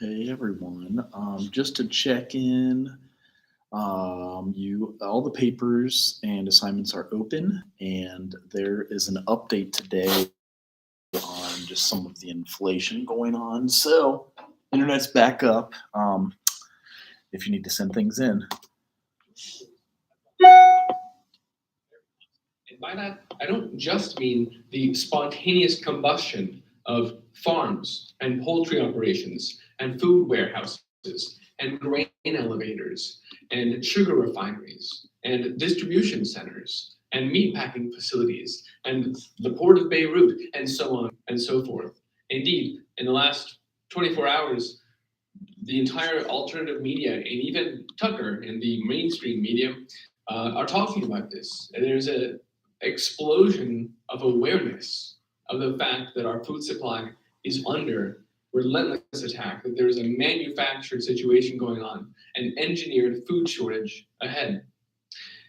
Hey everyone, just to check in, you all the papers and assignments are open, and there is an update today on just some of the inflation going on. So, internet's back up. If you need to send things in, And by that, I don't just mean the spontaneous combustion of farms and poultry operations and food warehouses and grain elevators and sugar refineries and distribution centers and meatpacking facilities and the port of Beirut and so on and so forth. Indeed, in the last 24 hours, the entire alternative media and even Tucker and the mainstream media are talking about this. And there's a explosion of awareness of the fact that our food supply is under relentless attack, that there is a manufactured situation going on, an engineered food shortage ahead.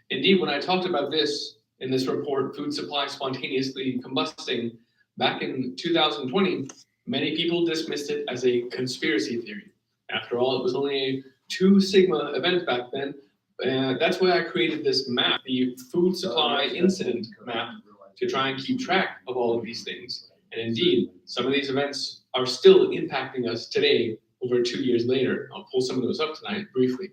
Indeed, when I talked about this in this report, Food Supply Spontaneously Combusting, back in 2020, many people dismissed it as a conspiracy theory. After all, it was only a 2 sigma event back then. That's why I created this map, the food supply incident map, to try and keep track of all of these things. And indeed, some of these events are still impacting us today, over 2 years later. I'll pull some of those up tonight briefly.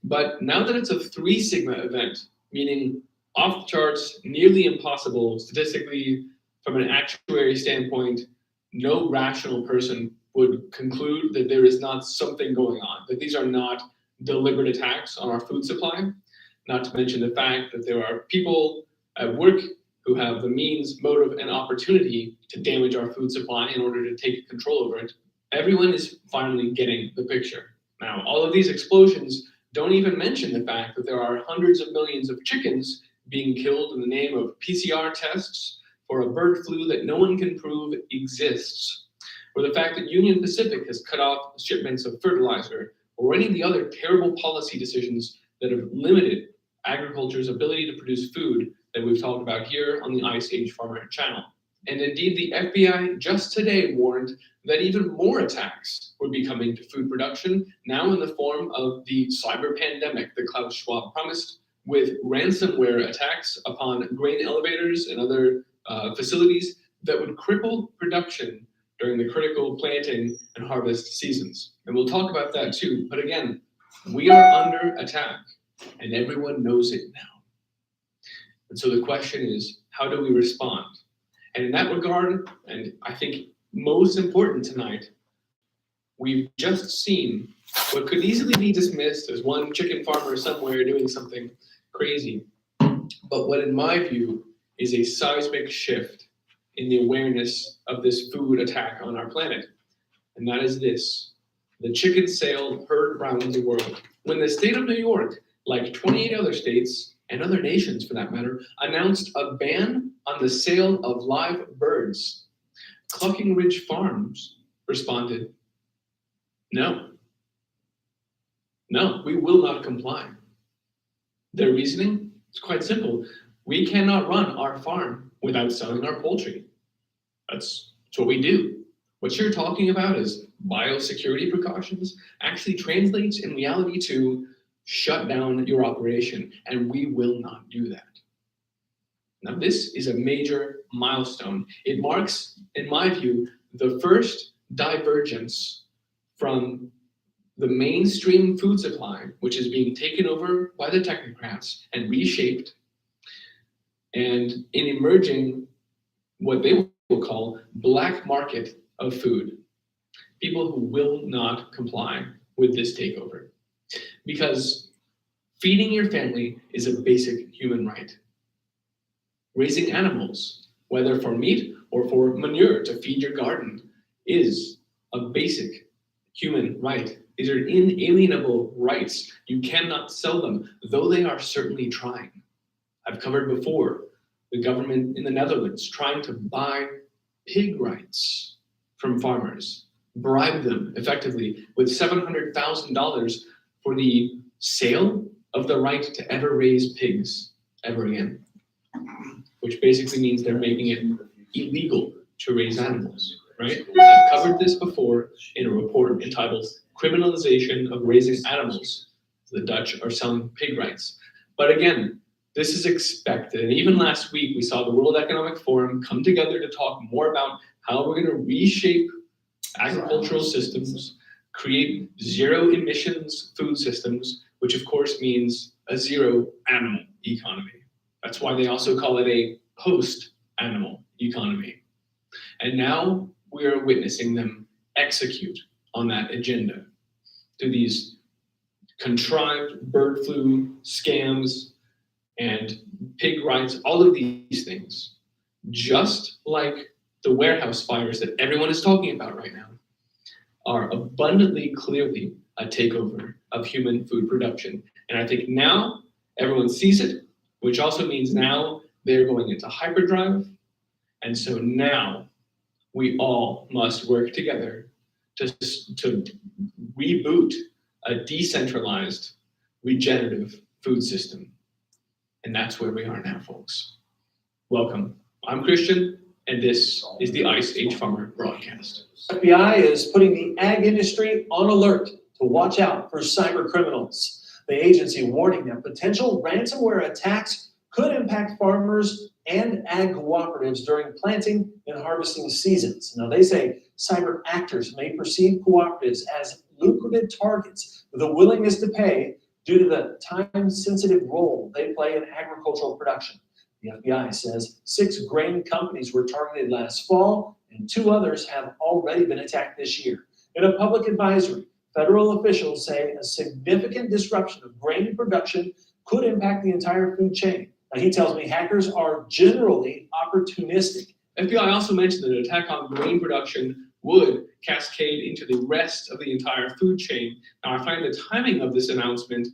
But now that it's a 3 sigma event, meaning off the charts, nearly impossible statistically from an actuary standpoint, no rational person would conclude that there is not something going on, that these are not deliberate attacks on our food supply, not to mention the fact that there are people at work who have the means, motive, and opportunity to damage our food supply in order to take control over it. Everyone is finally getting the picture. Now, all of these explosions don't even mention the fact that there are hundreds of millions of chickens being killed in the name of PCR tests for a bird flu that no one can prove exists, or the fact that Union Pacific has cut off shipments of fertilizer, or any of the other terrible policy decisions that have limited agriculture's ability to produce food that we've talked about here on the Ice Age Farmer channel. And indeed, the FBI just today warned that even more attacks would be coming to food production, now in the form of the cyber pandemic that Klaus Schwab promised, with ransomware attacks upon grain elevators and other facilities that would cripple production during the critical planting and harvest seasons. And we'll talk about that too. But again, we are under attack, and everyone knows it now. And so the question is, how do we respond? And in that regard, and I think most important tonight, we've just seen what could easily be dismissed as one chicken farmer somewhere doing something crazy, but what in my view is a seismic shift in the awareness of this food attack on our planet. And that is this: the chicken sale heard around the world. When the state of New York, like 28 other states, and other nations for that matter, announced a ban on the sale of live birds, Clucking Ridge Farms responded, no, we will not comply. Their reasoning is quite simple. We cannot run our farm without selling our poultry. That's what we do. What you're talking about is biosecurity precautions actually translates in reality to shut down your operation, and we will not do that. Now, this is a major milestone. It marks, in my view, the first divergence from the mainstream food supply, which is being taken over by the technocrats and reshaped, and in emerging what they will call black market of food. People who will not comply with this takeover. Because feeding your family is a basic human right. Raising animals, whether for meat or for manure to feed your garden, is a basic human right. These are inalienable rights. You cannot sell them, though they are certainly trying. I've covered before the government in the Netherlands trying to buy pig rights from farmers, bribe them effectively with $700,000 for the sale of the right to ever raise pigs ever again, which basically means they're making it illegal to raise animals, right? I've covered this before in a report report entitled Criminalization of Raising Animals. The Dutch are selling pig rights. But again, this is expected. And even last week, we saw the World Economic Forum come together to talk more about how we're going to reshape agricultural systems, create zero emissions food systems, which of course means a zero animal economy. That's why they also call it a post-animal economy. And now we are witnessing them execute on that agenda through these contrived bird flu scams and pig rights, all of these things, just like the warehouse fires that everyone is talking about right now, are abundantly clearly a takeover of human food production. And I think now everyone sees it, which also means now they're going into hyperdrive. And so now we all must work together to reboot a decentralized, regenerative food system. And that's where we are now, folks. Welcome. I'm Christian, and this is the Ice Age Farmer broadcast. FBI is putting the ag industry on alert to watch out for cyber criminals. The agency warning that potential ransomware attacks could impact farmers and ag cooperatives during planting and harvesting seasons. Now, they say cyber actors may perceive cooperatives as lucrative targets with a willingness to pay due to the time-sensitive role they play in agricultural production. The FBI says 6 grain companies were targeted last fall, and 2 others have already been attacked this year. In a public advisory, federal officials say a significant disruption of grain production could impact the entire food chain. Now, he tells me hackers are generally opportunistic. FBI also mentioned that an attack on grain production would cascade into the rest of the entire food chain. Now, I find the timing of this announcement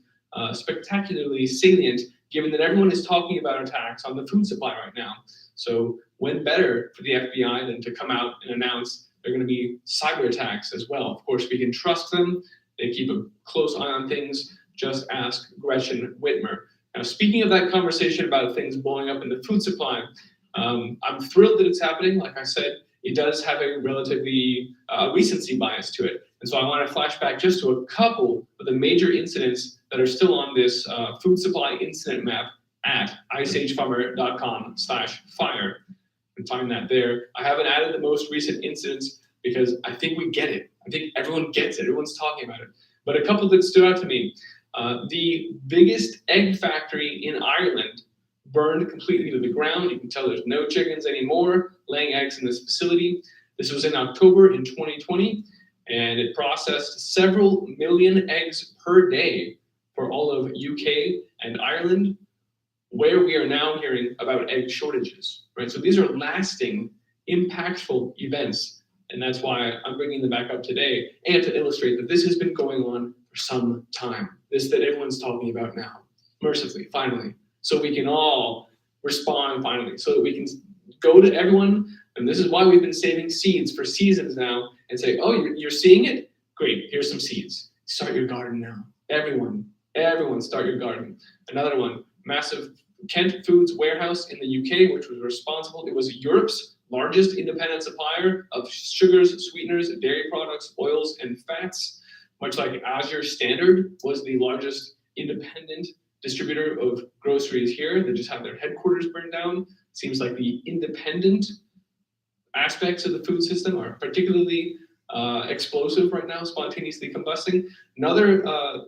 spectacularly salient, given that everyone is talking about attacks on the food supply right now. So when better for the FBI than to come out and announce there are going to be cyber attacks as well. Of course, we can trust them. They keep a close eye on things. Just ask Gretchen Whitmer. Now, speaking of that conversation about things blowing up in the food supply, I'm thrilled that it's happening. Like I said, it does have a relatively recency bias to it. And so I want to flash back just to a couple of the major incidents that are still on this food supply incident map at iceagefarmer.com/fire. And find that there. I haven't added the most recent incidents because I think we get it. I think everyone gets it. Everyone's talking about it. But a couple that stood out to me. The biggest egg factory in Ireland burned completely to the ground. You can tell there's no chickens anymore laying eggs in this facility. This was in October in 2020, and it processed several million eggs per day for all of UK and Ireland, where we are now hearing about egg shortages, right? So these are lasting, impactful events, and that's why I'm bringing them back up today, and to illustrate that this has been going on for some time. This that everyone's talking about now, mercifully, finally, so we can all respond finally, so that we can go to everyone, and this is why we've been saving seeds for seasons now, and say, oh, you're seeing it? Great, here's some seeds. Start your garden now. Everyone start your garden. Another one, massive Kent Foods warehouse in the UK, which was responsible, it was Europe's largest independent supplier of sugars, sweeteners, dairy products, oils, and fats. Much like Azure Standard was the largest independent distributor of groceries here that just had their headquarters burned down. Seems like the independent aspects of the food system are particularly explosive right now, spontaneously combusting. Another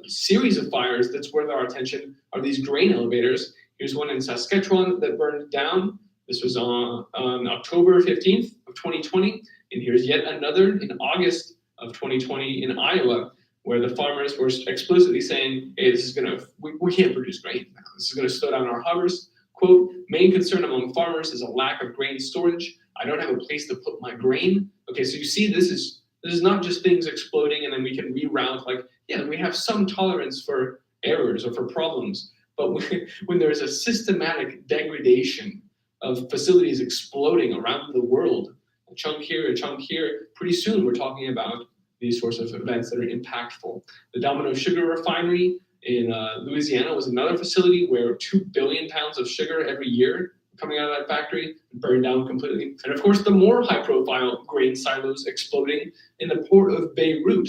series of fires that's worth our attention are these grain elevators. Here's one in Saskatchewan that burned down. This was on October 15th of 2020. And here's yet another in August of 2020 in Iowa, where the farmers were explicitly saying, hey, this is we can't produce grain now. This is gonna slow down our harvest. Quote, main concern among farmers is a lack of grain storage. I don't have a place to put my grain. Okay, so you see this is not just things exploding and then we can reroute, like, yeah, we have some tolerance for errors or for problems, but when there's a systematic degradation of facilities exploding around the world, a chunk here, pretty soon we're talking about these sorts of events that are impactful. The Domino Sugar Refinery in Louisiana was another facility where 2 billion pounds of sugar every year coming out of that factory burned down completely. And of course, the more high-profile grain silos exploding in the port of Beirut,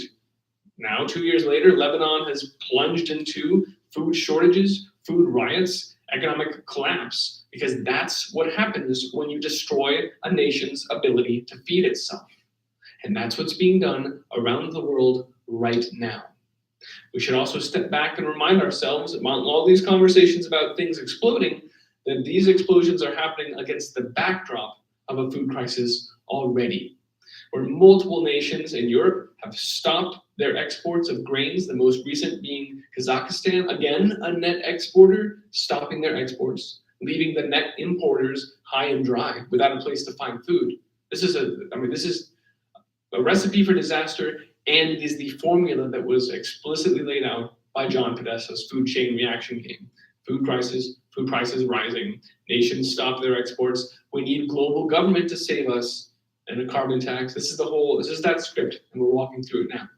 Now, 2 years later, Lebanon has plunged into food shortages, food riots, economic collapse, because that's what happens when you destroy a nation's ability to feed itself. And that's what's being done around the world right now. We should also step back and remind ourselves, among all these conversations about things exploding, that these explosions are happening against the backdrop of a food crisis already, where multiple nations in Europe have stopped their exports of grains, the most recent being Kazakhstan, again, a net exporter, stopping their exports, leaving the net importers high and dry without a place to find food. This is a recipe for disaster, and it is the formula that was explicitly laid out by John Podesta's food chain reaction game. Food prices rising, nations stop their exports. We need global government to save us, and a carbon tax. This is that script, and we're walking through it now.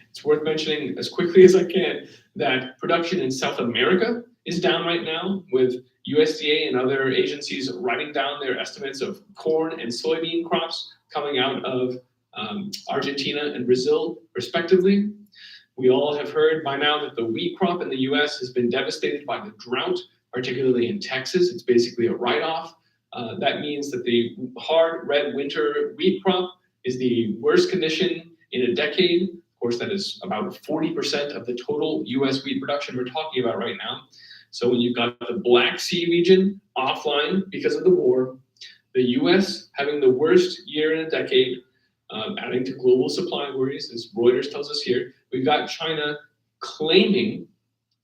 It's worth mentioning as quickly as I can that production in South America is down right now, with USDA and other agencies writing down their estimates of corn and soybean crops coming out of Argentina and Brazil, respectively. We all have heard by now that the wheat crop in the US has been devastated by the drought, particularly in Texas. It's basically a write-off. That means that the hard red winter wheat crop is the worst condition in a decade. Of course, that is about 40% of the total US wheat production we're talking about right now. So when you've got the Black Sea region offline because of the war, the US having the worst year in a decade, adding to global supply worries, as Reuters tells us here, we've got China claiming,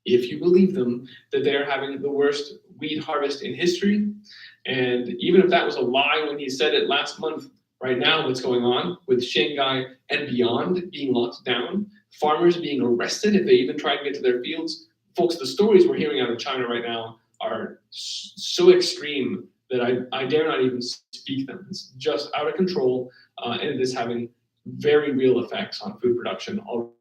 if you believe them, that they're having the worst wheat harvest in history. And even if that was a lie when he said it last month, right now what's going on with Shanghai and beyond being locked down, farmers being arrested if they even try to get to their fields. Folks, the stories we're hearing out of China right now are so extreme that I dare not even speak them. It's just out of control, and it is having very real effects on food production. Already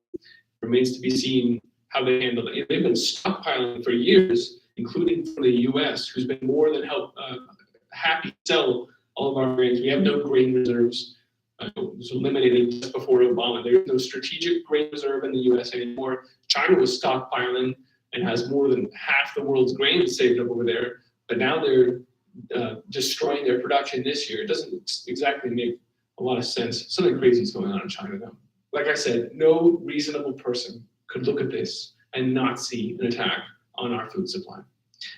remains to be seen how they handle it. They've been stockpiling for years, including from the U.S., who's been more than happy to sell all of our grains. We have no grain reserves. It was eliminated just before Obama. There's no strategic grain reserve in the U.S. anymore. China was stockpiling and has more than half the world's grain saved up over there, but now they're destroying their production this year. It doesn't exactly make a lot of sense. Something crazy is going on in China though. Like I said, no reasonable person could look at this and not see an attack on our food supply.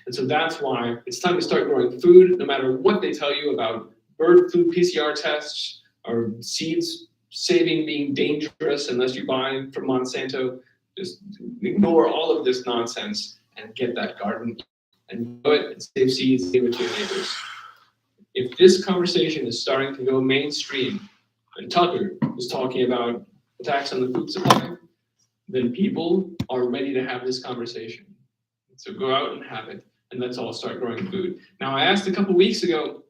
And so that's why it's time to start growing food, no matter what they tell you about bird flu PCR tests or seeds saving being dangerous unless you buy from Monsanto. Just ignore all of this nonsense and get that garden and grow it and save seeds, save it to your neighbors. If this conversation is starting to go mainstream, and Tucker is talking about attacks on the food supply, then people are ready to have this conversation. So go out and have it, and let's all start growing food. Now, I asked a couple weeks ago,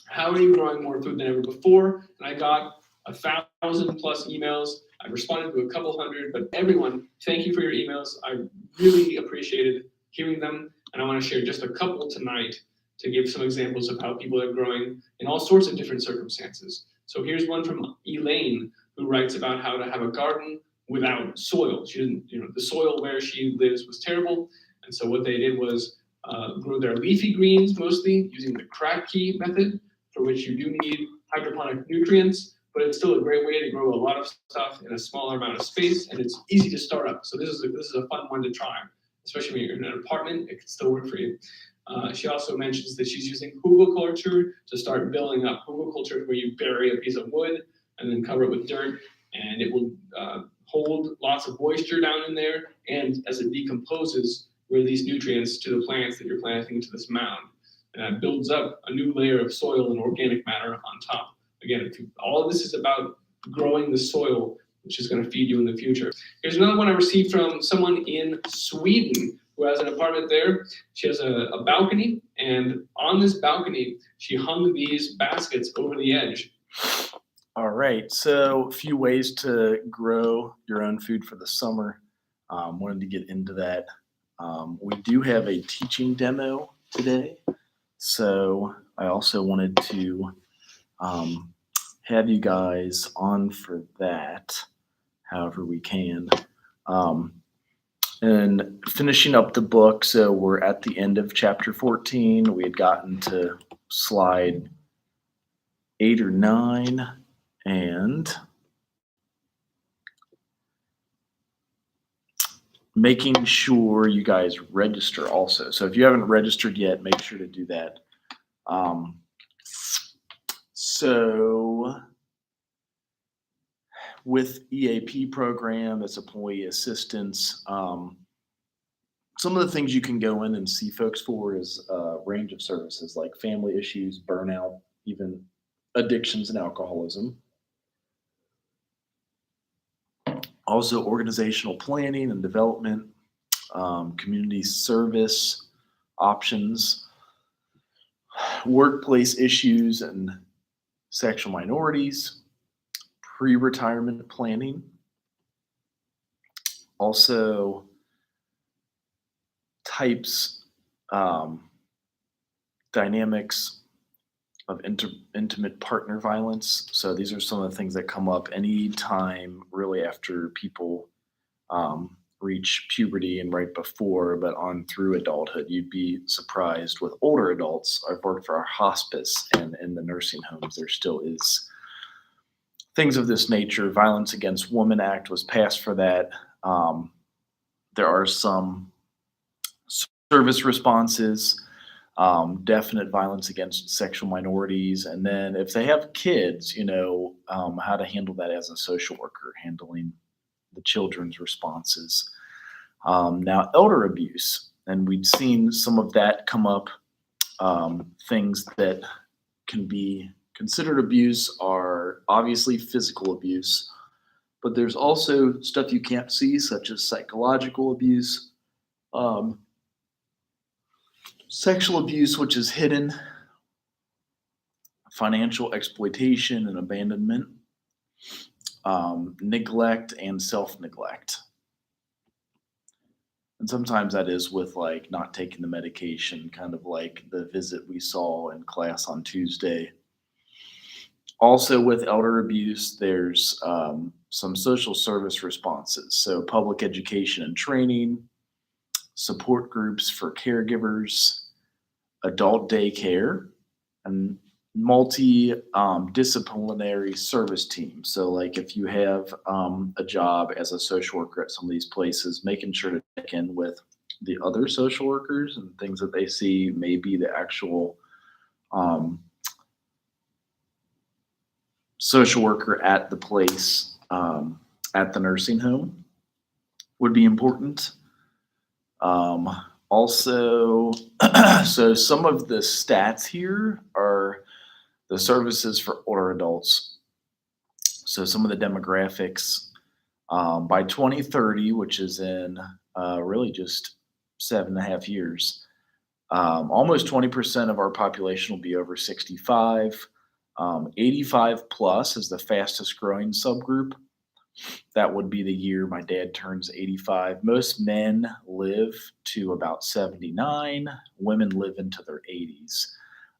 how are you growing more food than ever before? And I got 1,000+ emails. I responded to a couple hundred, but everyone, thank you for your emails. I really appreciated hearing them, and I want to share just a couple tonight to give some examples of how people are growing in all sorts of different circumstances. So here's one from Elaine, who writes about how to have a garden without soil. She didn't, the soil where she lives was terrible, and so what they did was grow their leafy greens mostly using the Kratky method, for which you do need hydroponic nutrients, but it's still a great way to grow a lot of stuff in a smaller amount of space, and it's easy to start up. So this is a fun one to try, especially when you're in an apartment. It can still work for you. She also mentions that she's using hugelkultur to start building up. Hugelkultur is where you bury a piece of wood and then cover it with dirt, and it will hold lots of moisture down in there, and as it decomposes, release nutrients to the plants that you're planting into this mound. And that builds up a new layer of soil and organic matter on top. Again, all of this is about growing the soil, which is going to feed you in the future. Here's another one I received from someone in Sweden who has an apartment there. She has a balcony, and on this balcony, she hung these baskets over the edge. All right, so a few ways to grow your own food for the summer. Wanted to get into that. We do have a teaching demo today, so I also wanted to have you guys on for that. however we can. And finishing up the book, so we're at the end of chapter 14. We had gotten to slide 8 or 9, and making sure you guys register also. So if you haven't registered yet, make sure to do that. So with EAP program, it's employee assistance. Some of the things you can go in and see folks for is a range of services like family issues, burnout, even addictions and alcoholism. Also organizational planning and development, community service options, workplace issues and sexual minorities, pre-retirement planning. Also types, dynamics of intimate partner violence. So these are some of the things that come up anytime really after people reach puberty and right before, but on through adulthood. You'd be surprised with older adults. I've worked for our hospice, and in the nursing homes, there still is things of this nature. Violence Against Women Act was passed for that. There are some service responses, definite violence against sexual minorities, and then if they have kids, how to handle that as a social worker, handling the children's responses. Now, elder abuse, and we'd seen some of that come up. Things that can be considered abuse are obviously physical abuse, but there's also stuff you can't see, such as psychological abuse, sexual abuse, which is hidden, financial exploitation and abandonment, neglect and self-neglect. And sometimes that is with like not taking the medication, kind of like the visit we saw in class on Tuesday. Also with elder abuse, there's some social service responses. So public education and training, support groups for caregivers, adult daycare, and multi-disciplinary service teams. So like if you have a job as a social worker at some of these places, making sure to check in with the other social workers and things that they see, maybe the actual social worker at the place, at the nursing home would be important. Also, so some of the stats here are the services for older adults. So some of the demographics, by 2030, which is in really just 7.5 years, almost 20% of our population will be over 65. 85 plus is the fastest growing subgroup. That would be the year my dad turns 85. Most men live to about 79. Women live into their 80s.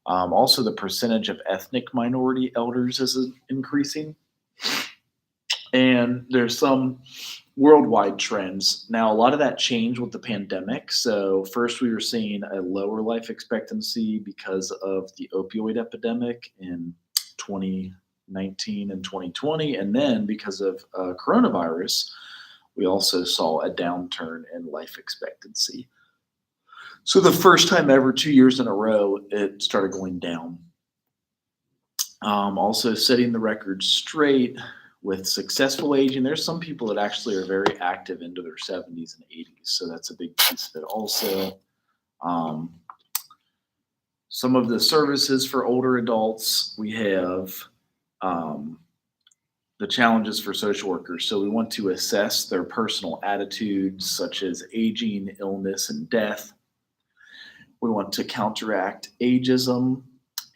Also, the percentage of ethnic minority elders is increasing. And there's some worldwide trends. Now, a lot of that changed with the pandemic. So first we were seeing a lower life expectancy because of the opioid epidemic in 2019 and 2020. And then because of coronavirus, we also saw a downturn in life expectancy. So the first time ever, 2 years in a row, it started going down. Also setting the record straight with successful aging. There's some people that actually are very active into their 70s and 80s. So that's a big piece of it also. Some of the services for older adults, we have the challenges for social workers. So we want to assess their personal attitudes, such as aging, illness, and death. We want to counteract ageism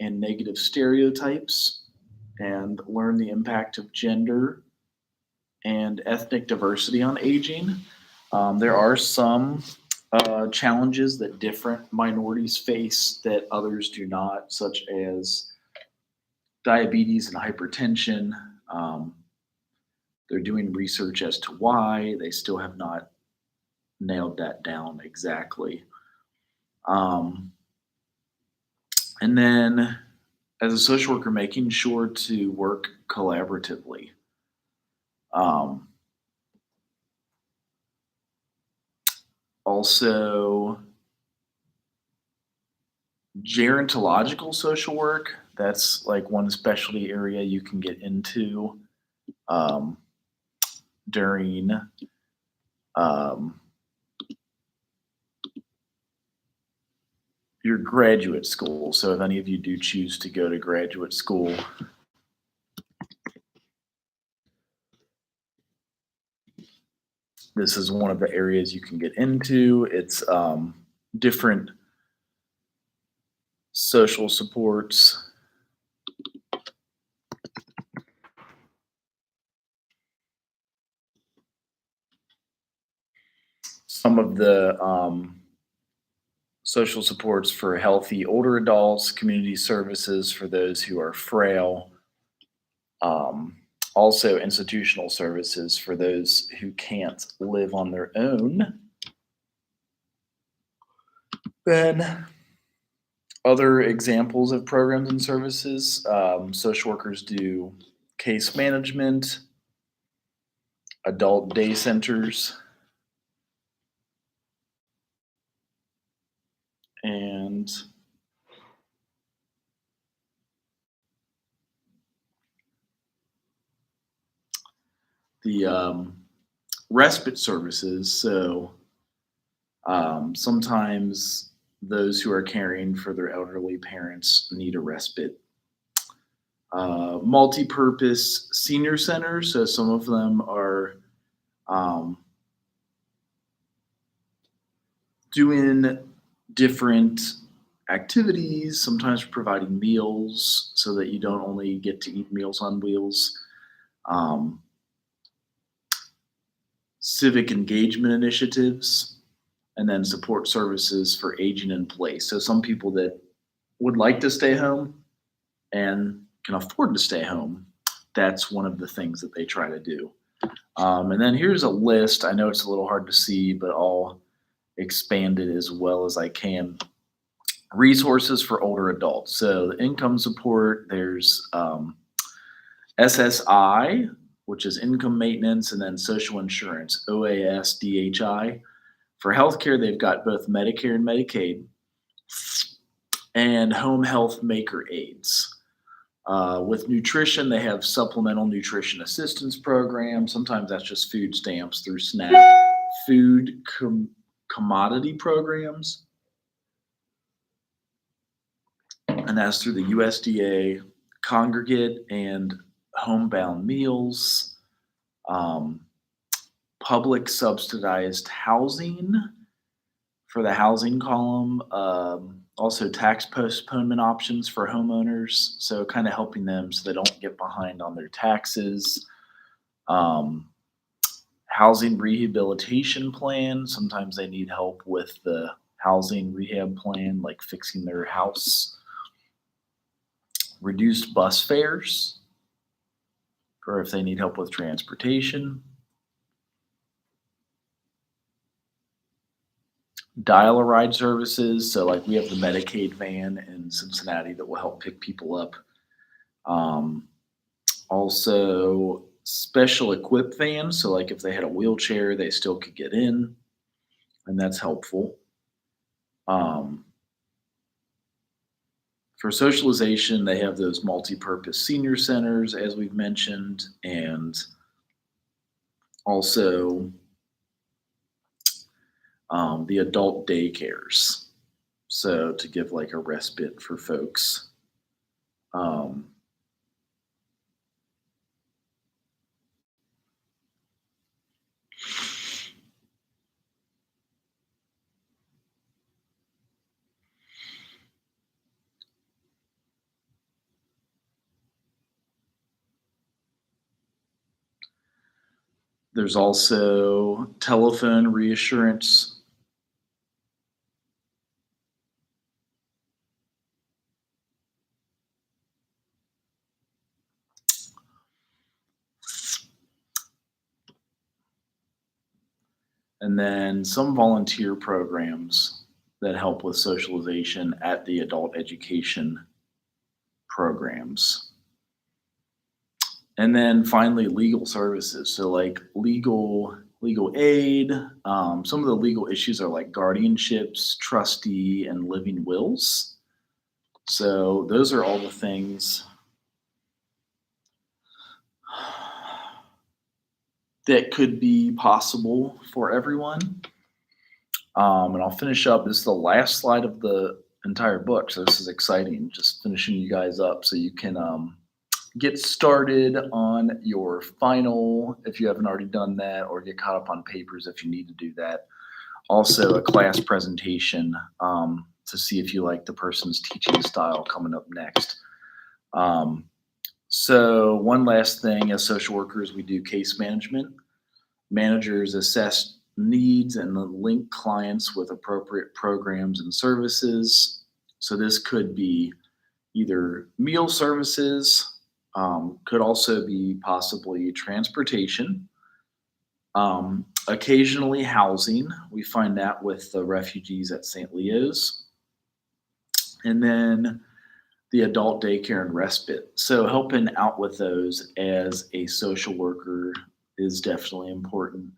and negative stereotypes and learn the impact of gender and ethnic diversity on aging. There are some challenges that different minorities face that others do not, such as diabetes and hypertension, They're doing research as to why. They still have not nailed that down exactly. Um, and then, as a social worker, making sure to work collaboratively. Um, Also, gerontological social work, that's like one specialty area you can get into um, during um, your graduate school. So, if any of you do choose to go to graduate school, this is one of the areas you can get into. It's different social supports. Some of the social supports for healthy older adults, community services for those who are frail, um, also institutional services for those who can't live on their own. Then other examples of programs and services, social workers do case management, adult day centers, and the respite services. So sometimes those who are caring for their elderly parents need a respite. Multi-purpose senior centers. So some of them are um, doing different activities, sometimes providing meals so that you don't only get to eat Meals on Wheels. Um, Civic engagement initiatives, and then support services for aging in place. So some people that would like to stay home and can afford to stay home, that's one of the things that they try to do. And then here's a list. I know it's a little hard to see, but I'll expand it as well as I can. Resources for older adults. So the income support, there's SSI, which is income maintenance, and then social insurance, OAS, DHI. For healthcare, they've got both Medicare and Medicaid, and home health maker aids. With nutrition, they have supplemental nutrition assistance programs. Sometimes that's just food stamps through SNAP, food commodity programs, and that's through the USDA, congregate and homebound meals, um, public subsidized housing for the housing column, also tax postponement options for homeowners, so kind of helping them so they don't get behind on their taxes. Um, Housing rehabilitation plan, sometimes they need help with the housing rehab plan, like fixing their house. Reduced bus fares for if they need help with transportation. Dial-a-ride services, so like we have the Medicaid van in Cincinnati that will help pick people up. Also, special equipped vans, so like if they had a wheelchair, they still could get in, and that's helpful. Um, for socialization, they have those multi-purpose senior centers, as we've mentioned, and also the adult daycares. So to give like a respite for folks. Um, there's also telephone reassurance. and then some volunteer programs that help with socialization at the adult education programs. And then finally, legal services. So like legal aid. Some of the legal issues are like guardianships, trustee, and living wills. So those are all the things that could be possible for everyone. And I'll finish up. This is the last slide of the entire book, so this is exciting. Just finishing you guys up so you can get started on your final if you haven't already done that, or get caught up on papers if you need to do that. Also, a class presentation to see if you like the person's teaching style coming up next. So one last thing, as social workers, we do case management. Managers assess needs and link clients with appropriate programs and services. So this could be either meal services, could also be possibly transportation, occasionally housing. We find that with the refugees at St. Leo's. And then the adult daycare and respite. So helping out with those as a social worker is definitely important.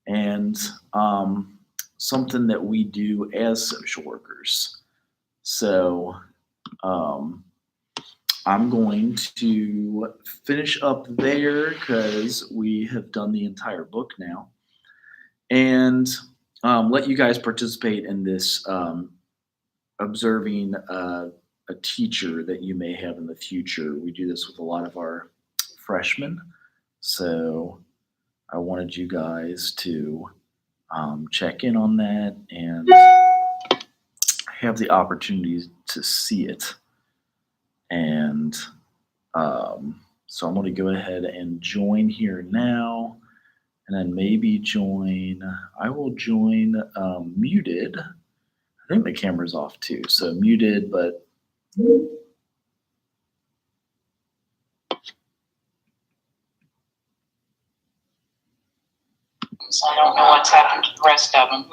And something that we do as social workers. So I'm going to finish up there because we have done the entire book now, and let you guys participate in this observing a teacher that you may have in the future. We do this with a lot of our freshmen. So I wanted you guys to check in on that and have the opportunity to see it. And so I'm going to go ahead and join here now, and then maybe I will join muted. I think the camera's off too, so muted, but So I don't know what's happened to the rest of them.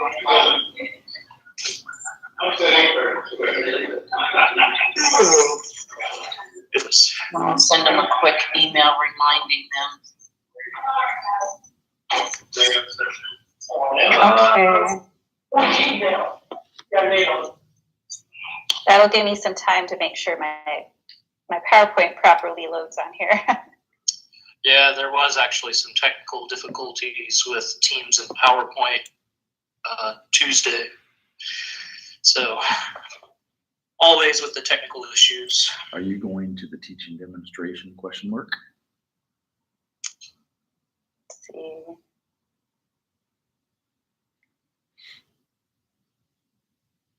I'll send them a quick email reminding them. Okay. That'll give me some time to make sure my PowerPoint properly loads on here. Yeah, there was actually some technical difficulties with Teams and PowerPoint Tuesday. So always with the technical issues. Are you going to the teaching demonstration ? Let's see.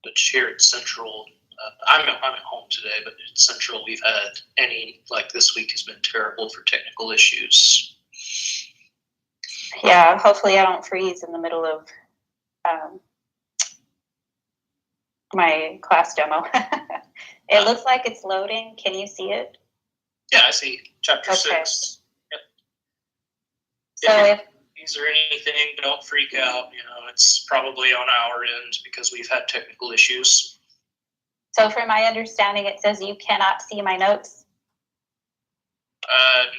But here at Central, I'm at home today, but at Central we've had this week has been terrible for technical issues. Yeah, hopefully I don't freeze in the middle of my class demo. It looks like it's loading. Can you see it? Yeah, I see chapter Okay. 6. Yep. So if Is there anything? Don't freak out. It's probably on our end because we've had technical issues. So from my understanding, it says you cannot see my notes.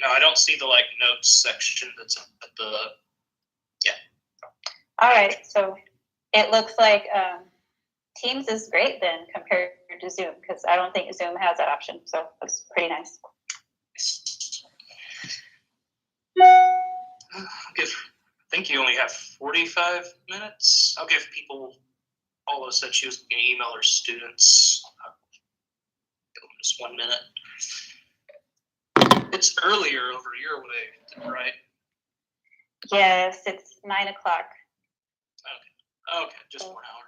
No, I don't see the notes section that's at the. All right, so it looks like Teams is great then compared to Zoom, because I don't think Zoom has that option. So that's pretty nice. I think you only have 45 minutes. I'll give people. Paula said she was going to email her students. Give them just 1 minute. It's earlier over your way, right? Yes, it's 9 o'clock. Okay, just 1 hour.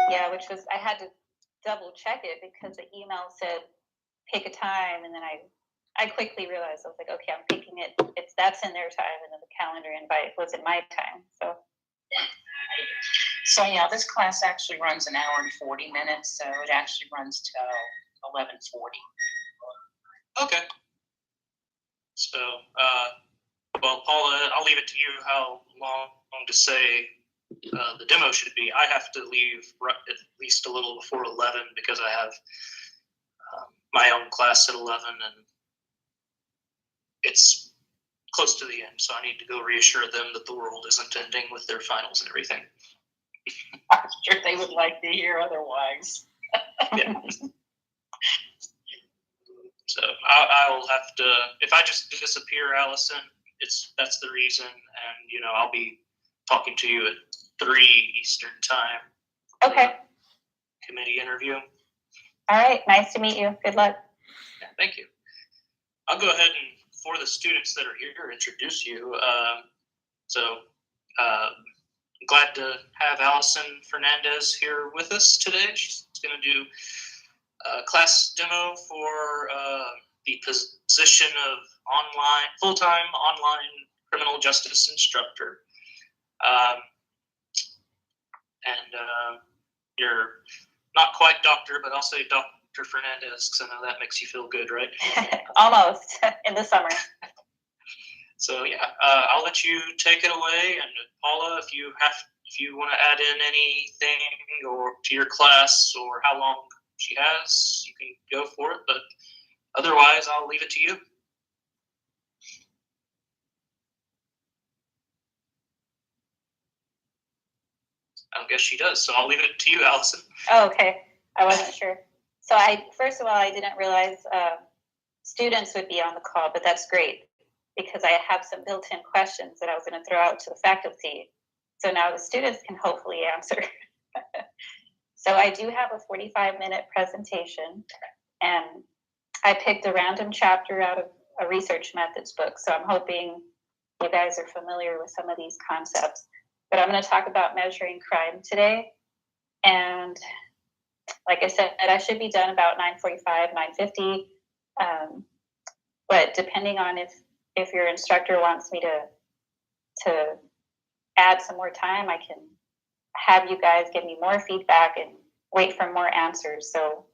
Yeah, which was, I had to double check it because the email said pick a time, and then I quickly realized, I was like, okay, I'm picking it. That's in their time, and then the calendar invite was in my time. So yeah, this class actually runs an hour and 40 minutes, so it actually runs till 11:40. Okay. So Well, Paula, I'll leave it to you how long to say the demo should be. I have to leave at least a little before 11 because I have my own class at 11, and it's close to the end, so I need to go reassure them that the world isn't ending with their finals and everything. I'm sure they would like to hear otherwise. Yeah. So I'll have to, if I just disappear, Allison, that's the reason, and I'll be talking to you at 3 Eastern time. Okay. Committee interview. All right. Nice to meet you. Good luck. Yeah, thank you. I'll go ahead and, for the students that are here, introduce you. I'm glad to have Allison Fernandez here with us today. She's going to do a class demo for the position of full-time online criminal justice instructor. You're not quite doctor, but I'll say Dr. Fernandez because I know that makes you feel good, right? Almost in the summer. So yeah, I'll let you take it away. And Paula, if you want to add in anything or to your class or how long she has, you can go for it. But otherwise, I'll leave it to you. I guess she does. So I'll leave it to you, Allison. Oh, okay. I wasn't sure. So first of all, I didn't realize students would be on the call, but that's great because I have some built-in questions that I was going to throw out to the faculty. So now the students can hopefully answer. So I do have a 45-minute presentation, and I picked a random chapter out of a research methods book. So I'm hoping you guys are familiar with some of these concepts. But I'm going to talk about measuring crime today. And like I said, I should be done about 9:45, 9:50. But depending on if your instructor wants me to add some more time, I can have you guys give me more feedback and wait for more answers. So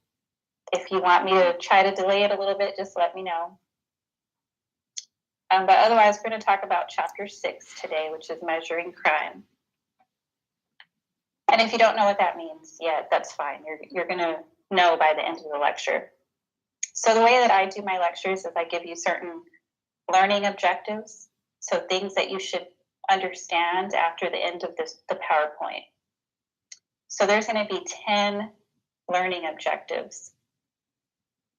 if you want me to try to delay it a little bit, just let me know. But otherwise, we're going to talk about chapter 6 today, which is measuring crime. And if you don't know what that means yet, that's fine. You're going to know by the end of the lecture. So the way that I do my lectures is I give you certain learning objectives, so things that you should understand after the end of the PowerPoint. So there's going to be 10 learning objectives.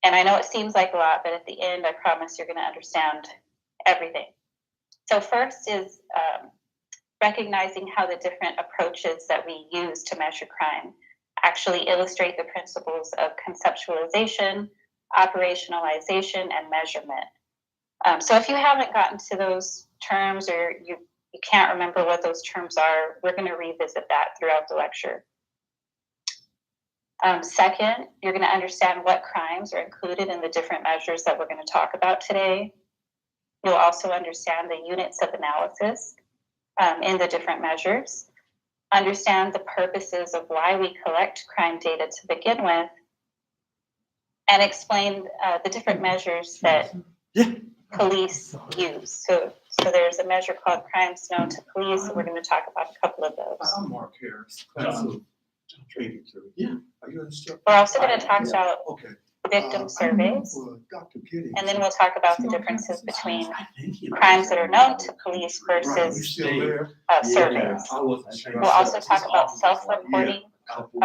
And I know it seems like a lot, but at the end, I promise you're going to understand everything. So first is recognizing how the different approaches that we use to measure crime actually illustrate the principles of conceptualization, operationalization, and measurement. So if you haven't gotten to those terms or you can't remember what those terms are, we're going to revisit that throughout the lecture. Second, you're going to understand what crimes are included in the different measures that we're going to talk about today. You'll also understand the units of analysis in the different measures, understand the purposes of why we collect crime data to begin with, and explain the different measures that police use. So there's a measure called crimes known to police, and we're going to talk about a couple of those. I'm Mark Harris. Trading service. Yeah. Are you an instructor? We're also going to talk about Okay. victim surveys, Dr. Kitty. and then we'll talk about the differences between crimes that are known to police Right, you versus still there? surveys. I wasn't sure. We'll also talk about self-reporting,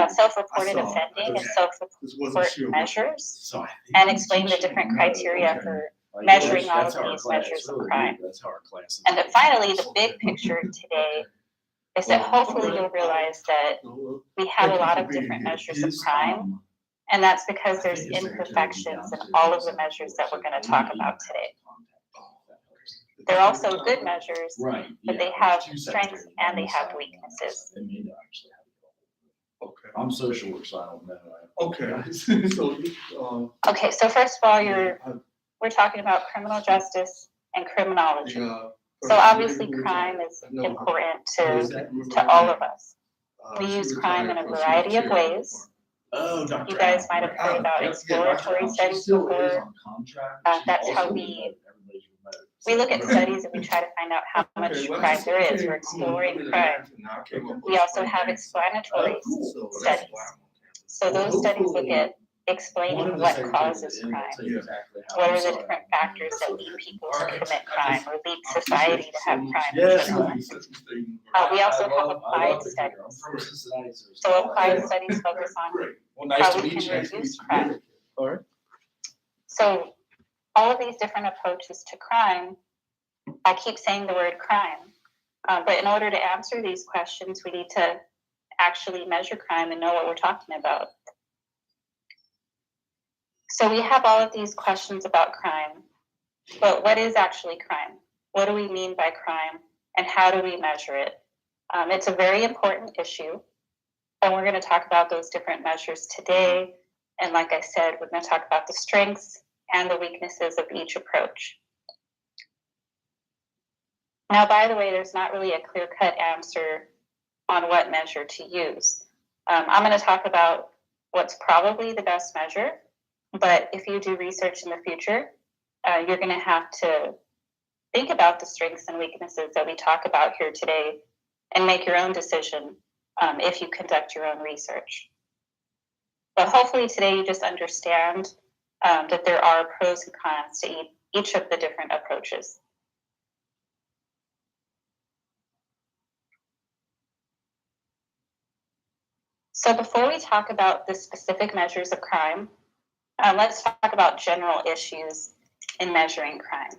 self-reported I saw it. offending and Okay. self-report Just wasn't sure. measures, So I think and explain the different criteria Okay. for measuring all of these measures of crime. That's how our class is. And then finally, the big picture today is that hopefully you'll realize that we have a lot of different measures of crime, and that's because there's imperfections in all of the measures that we're going to talk about today. They're also good measures, Right. but they have strengths and they have weaknesses. Okay. I'm social work, so I don't know. Okay. So, Okay, so first of all, yeah, we're talking about criminal justice and criminology. yeah. So obviously crime is important to all of us. We use crime in a variety of ways. Oh, Dr. You guys might have heard about exploratory studies before. That's how we we look at studies and we try to find out how much crime there is. We're exploring crime. We also have explanatory studies. So those studies look at explaining what causes crime. What are the different factors that lead people to commit crime or lead society to have crime in general? We also have applied studies. So applied studies focus on how we can reduce crime. All right. So all of these different approaches to crime, I keep saying the word crime, but in order to answer these questions, we need to actually measure crime and know what we're talking about. So we have all of these questions about crime, but what is actually crime? What do we mean by crime, and how do we measure it? It's a very important issue, and we're going to talk about those different measures today. And like I said, we're going to talk about the strengths and the weaknesses of each approach. Now, by the way, there's not really a clear-cut answer on what measure to use. I'm going to talk about what's probably the best measure, but if you do research in the future, you're going to have to think about the strengths and weaknesses that we talk about here today and make your own decision if you conduct your own research. But hopefully today you just understand that there are pros and cons to each of the different approaches. So before we talk about the specific measures of crime, let's talk about general issues in measuring crime.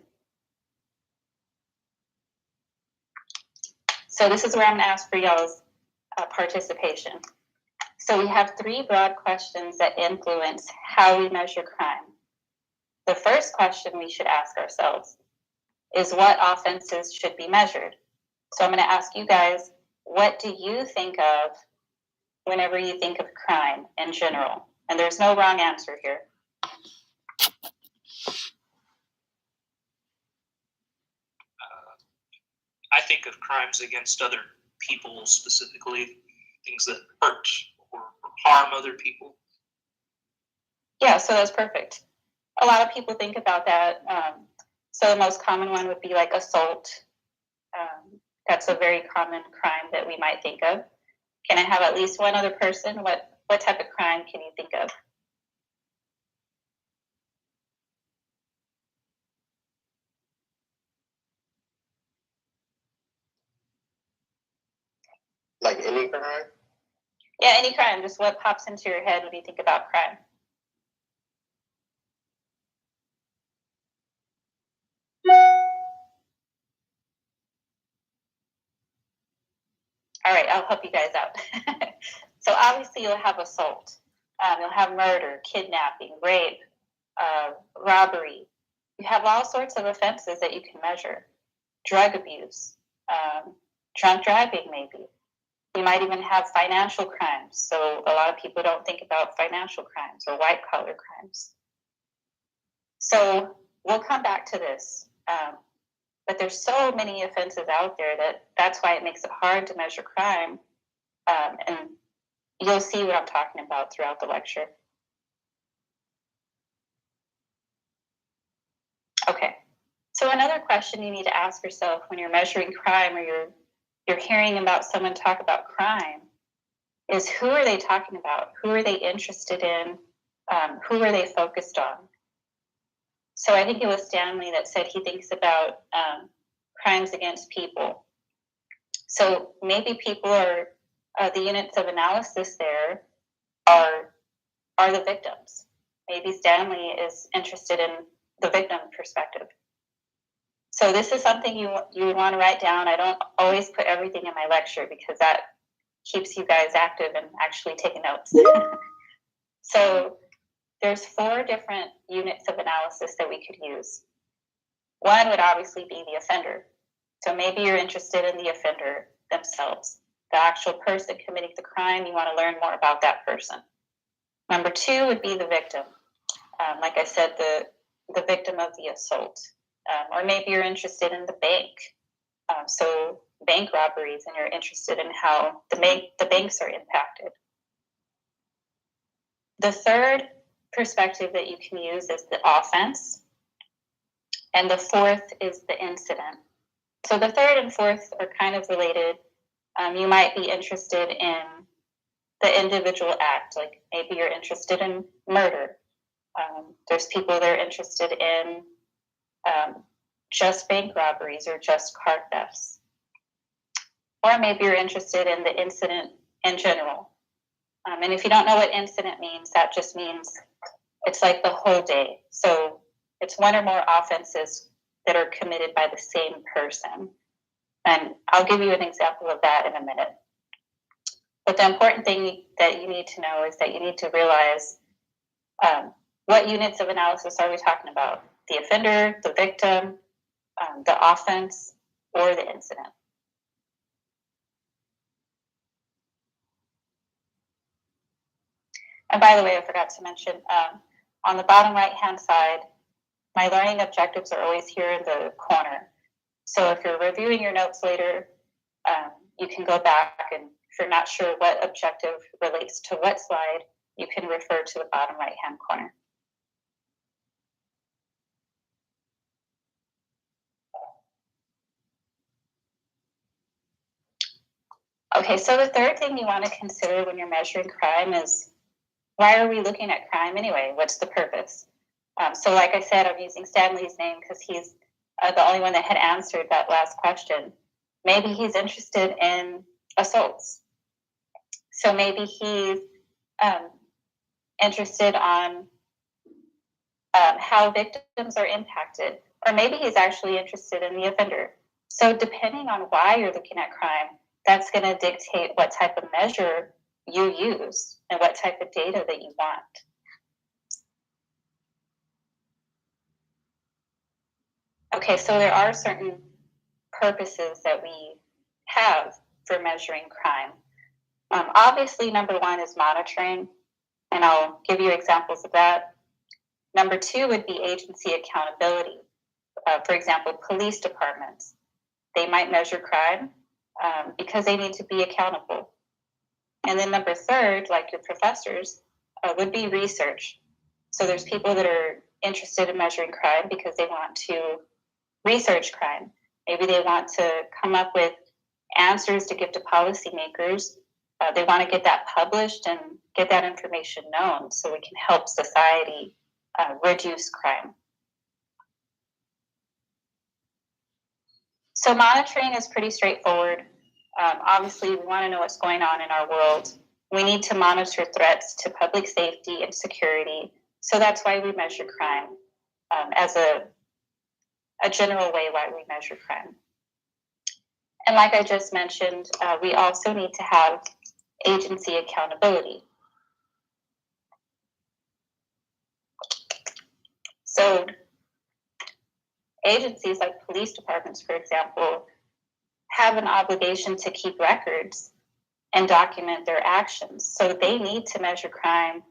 So this is where I'm going to ask for y'all's participation. So we have 3 broad questions that influence how we measure crime. The first question we should ask ourselves is what offenses should be measured? So I'm going to ask you guys, what do you think of whenever you think of crime in general? And there's no wrong answer here. I think of crimes against other people, specifically things that hurt or harm other people. Yeah, so that's perfect. A lot of people think about that. So the most common one would be like assault. That's a very common crime that we might think of. Can I have at least one other person? What type of crime can you think of? Like any crime? Yeah, any crime. Just what pops into your head when you think about crime? All right, I'll help you guys out. So obviously you'll have assault. You'll have murder, kidnapping, rape, robbery. You have all sorts of offenses that you can measure. Drug abuse, drunk driving maybe. You might even have financial crimes. So a lot of people don't think about financial crimes or white collar crimes. So we'll come back to this. But there's so many offenses out there that's why it makes it hard to measure crime. And you'll see what I'm talking about throughout the lecture. Okay, so another question you need to ask yourself when you're measuring crime or you're hearing about someone talk about crime is who are they talking about? Who are they interested in? Who are they focused on? So I think it was Stanley that said he thinks about crimes against people. So maybe people are, the units of analysis there are the victims. Maybe Stanley is interested in the victim perspective. So this is something you want to write down. I don't always put everything in my lecture because that keeps you guys active and actually taking notes. So there's 4 different units of analysis that we could use. One would obviously be the offender. So maybe you're interested in the offender themselves, the actual person committing the crime. You want to learn more about that person. Number 2 would be the victim. Like I said, the victim of the assault. Or maybe you're interested in the bank. So bank robberies, and you're interested in how the banks are impacted. The third perspective that you can use is the offense. and the fourth is the incident. So the third and fourth are kind of related. You might be interested in the individual act, like maybe you're interested in murder. There's people that are interested in just bank robberies or just car thefts. Or maybe you're interested in the incident in general. And if you don't know what incident means, that just means it's like the whole day. So it's one or more offenses that are committed by the same person. And I'll give you an example of that in a minute. But the important thing that you need to know is that you need to realize what units of analysis are we talking about? The offender, the victim, the offense, or the incident. And by the way, I forgot to mention, on the bottom right-hand side, my learning objectives are always here in the corner. So if you're reviewing your notes later, you can go back, and if you're not sure what objective relates to what slide, you can refer to the bottom right-hand corner. Okay, so the third thing you want to consider when you're measuring crime is, why are we looking at crime anyway? What's the purpose? So like I said, I'm using Stanley's name because he's the only one that had answered that last question. Maybe he's interested in assaults. So maybe he's interested on how victims are impacted, or maybe he's actually interested in the offender. So depending on why you're looking at crime, that's going to dictate what type of measure you use and what type of data that you want. Okay, so there are certain purposes that we have for measuring crime. Obviously, number one is monitoring, and I'll give you examples of that. Number two would be agency accountability. For example, police departments, they might measure crime because they need to be accountable. And then number third, like your professors, would be research. So there's people that are interested in measuring crime because they want to research crime. Maybe they want to come up with answers to give to policymakers. They want to get that published and get that information known so we can help society reduce crime. So monitoring is pretty straightforward. Obviously, we want to know what's going on in our world. We need to monitor threats to public safety and security. So that's why we measure crime as a general way why we measure crime. And like I just mentioned, we also need to have agency accountability. So agencies like police departments, for example, have an obligation to keep records and document their actions. So they need to measure crime.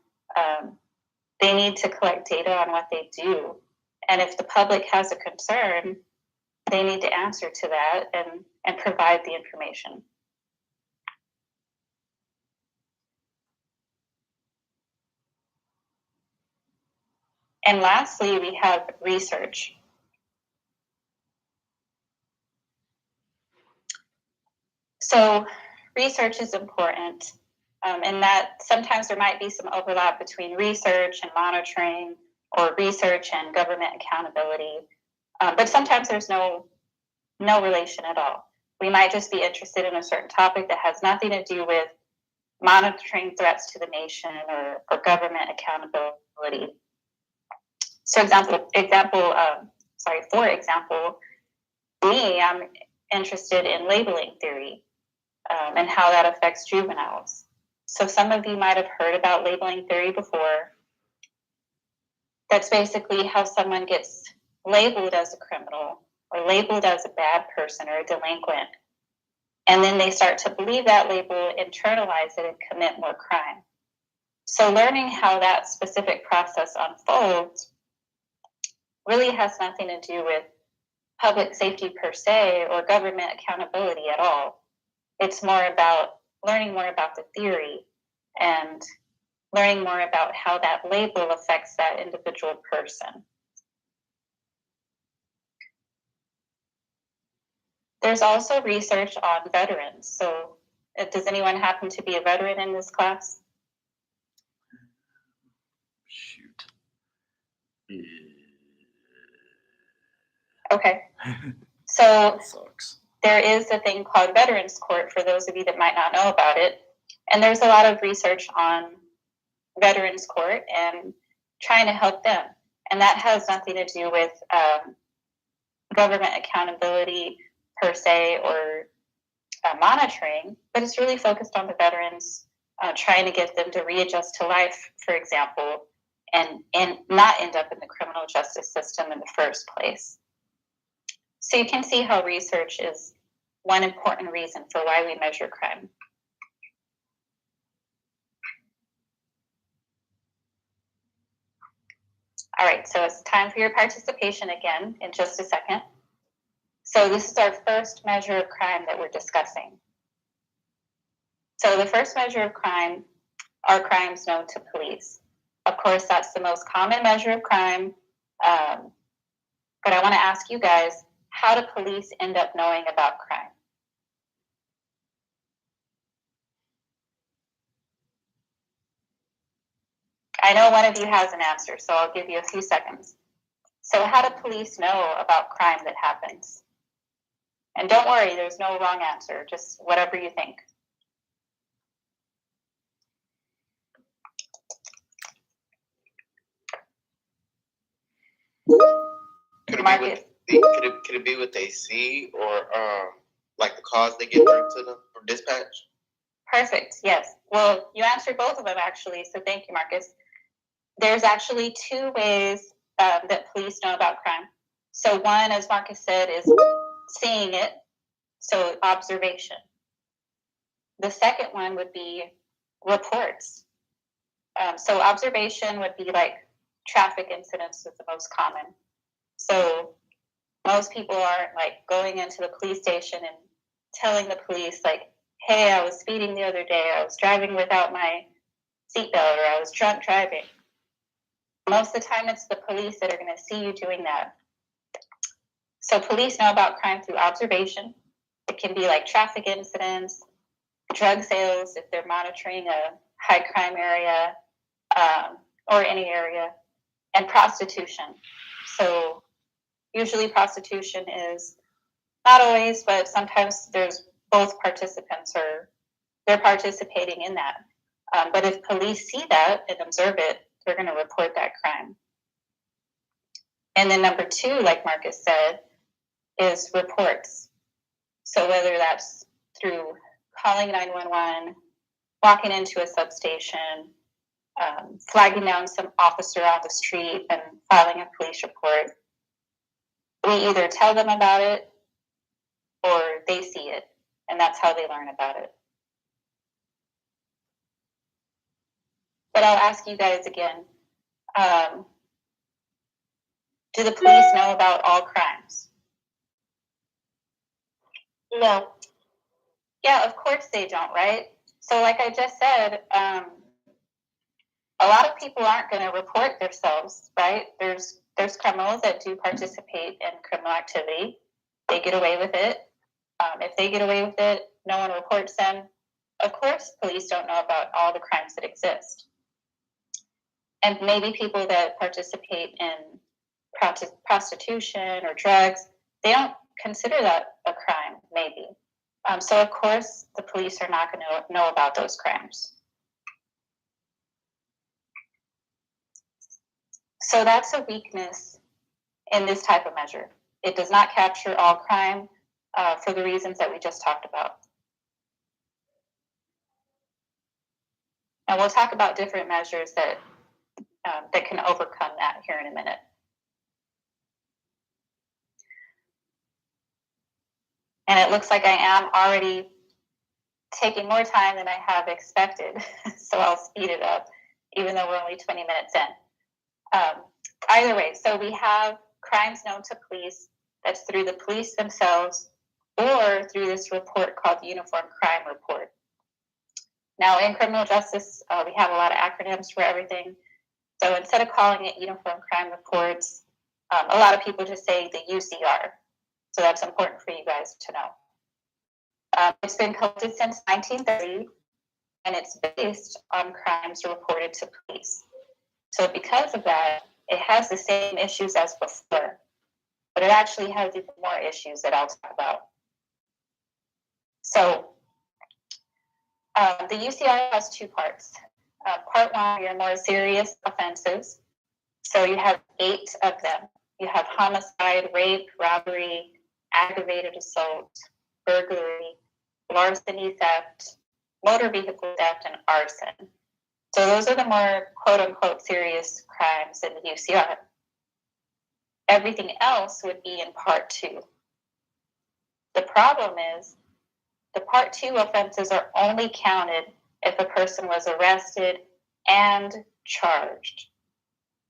They need to collect data on what they do. And if the public has a concern, they need to answer to that and provide the information. And lastly, we have research. So research is important, and that sometimes there might be some overlap between research and monitoring, or research and government accountability. But sometimes there's no relation at all. We might just be interested in a certain topic that has nothing to do with monitoring threats to the nation or government accountability. So for example, me, I'm interested in labeling theory and how that affects juveniles. So some of you might have heard about labeling theory before. That's basically how someone gets labeled as a criminal or labeled as a bad person or a delinquent. And then they start to believe that label, internalize it, and commit more crime. So learning how that specific process unfolds really has nothing to do with public safety per se or government accountability at all. It's more about learning more about the theory and learning more about how that label affects that individual person. There's also research on veterans. So does anyone happen to be a veteran in this class? Shoot. Okay. So That sucks. there is a thing called Veterans Court for those of you that might not know about it. And there's a lot of research on Veterans Court and trying to help them. And that has nothing to do with government accountability per se or monitoring, but it's really focused on the veterans, trying to get them to readjust to life, for example, and not end up in the criminal justice system in the first place. So you can see how research is one important reason for why we measure crime. All right, so it's time for your participation again in just a second. So this is our first measure of crime that we're discussing. So the first measure of crime are crimes known to police. Of course, that's the most common measure of crime. But I want to ask you guys, how do police end up knowing about crime? I know one of you has an answer, so I'll give you a few seconds. So how do police know about crime that happens? And don't worry, there's no wrong answer, just whatever you think. Marcus? Could it be what they see or like the calls they get through to them from dispatch? Perfect, yes. Well, you answered both of them actually, so thank you, Marcus. There's actually two ways that police know about crime. So one, as Marcus said, is seeing it, so observation. The second one would be reports. So observation would be like traffic incidents is the most common. So most people aren't like going into the police station and telling the police like, hey, I was speeding the other day, I was driving without my seatbelt, or I was drunk driving. Most of the time it's the police that are going to see you doing that. So police know about crime through observation. It can be like traffic incidents, drug sales if they're monitoring a high crime area or any area, and prostitution. So usually prostitution is not always, but sometimes there's both participants or they're participating in that. But if police see that and observe it, they're going to report that crime. And then number two, like Marcus said, is reports. So whether that's through calling 911, walking into a substation, flagging down some officer on the street and filing a police report, we either tell them about it or they see it, and that's how they learn about it. But I'll ask you guys again, do the police know about all crimes? No. Yeah, of course they don't, right? So like I just said, a lot of people aren't going to report themselves, right? There's criminals that do participate in criminal activity. They get away with it. If they get away with it, no one reports them. Of course, police don't know about all the crimes that exist. And maybe people that participate in prostitution or drugs, they don't consider that a crime, maybe. So of course, the police are not going to know about those crimes. So that's a weakness in this type of measure. It does not capture all crime for the reasons that we just talked about. And we'll talk about different measures that can overcome that here in a minute. And it looks like I am already taking more time than I have expected, so I'll speed it up, even though we're only 20 minutes in. Either way, so we have crimes known to police, that's through the police themselves, or through this report called the Uniform Crime Report. Now, in criminal justice, we have a lot of acronyms for everything. So instead of calling it Uniform Crime Reports, a lot of people just say the UCR. So that's important for you guys to know. It's been collected since 1930, and it's based on crimes reported to police. So because of that, it has the same issues as before, but it actually has even more issues that I'll talk about. So the UCR has two parts. Part one are your more serious offenses. So you have 8 of them. You have homicide, rape, robbery, aggravated assault, burglary, larceny, theft, motor vehicle theft, and arson. So those are the more quote unquote serious crimes in the UCR. Everything else would be in part 2. The problem is the part 2 offenses are only counted if a person was arrested and charged.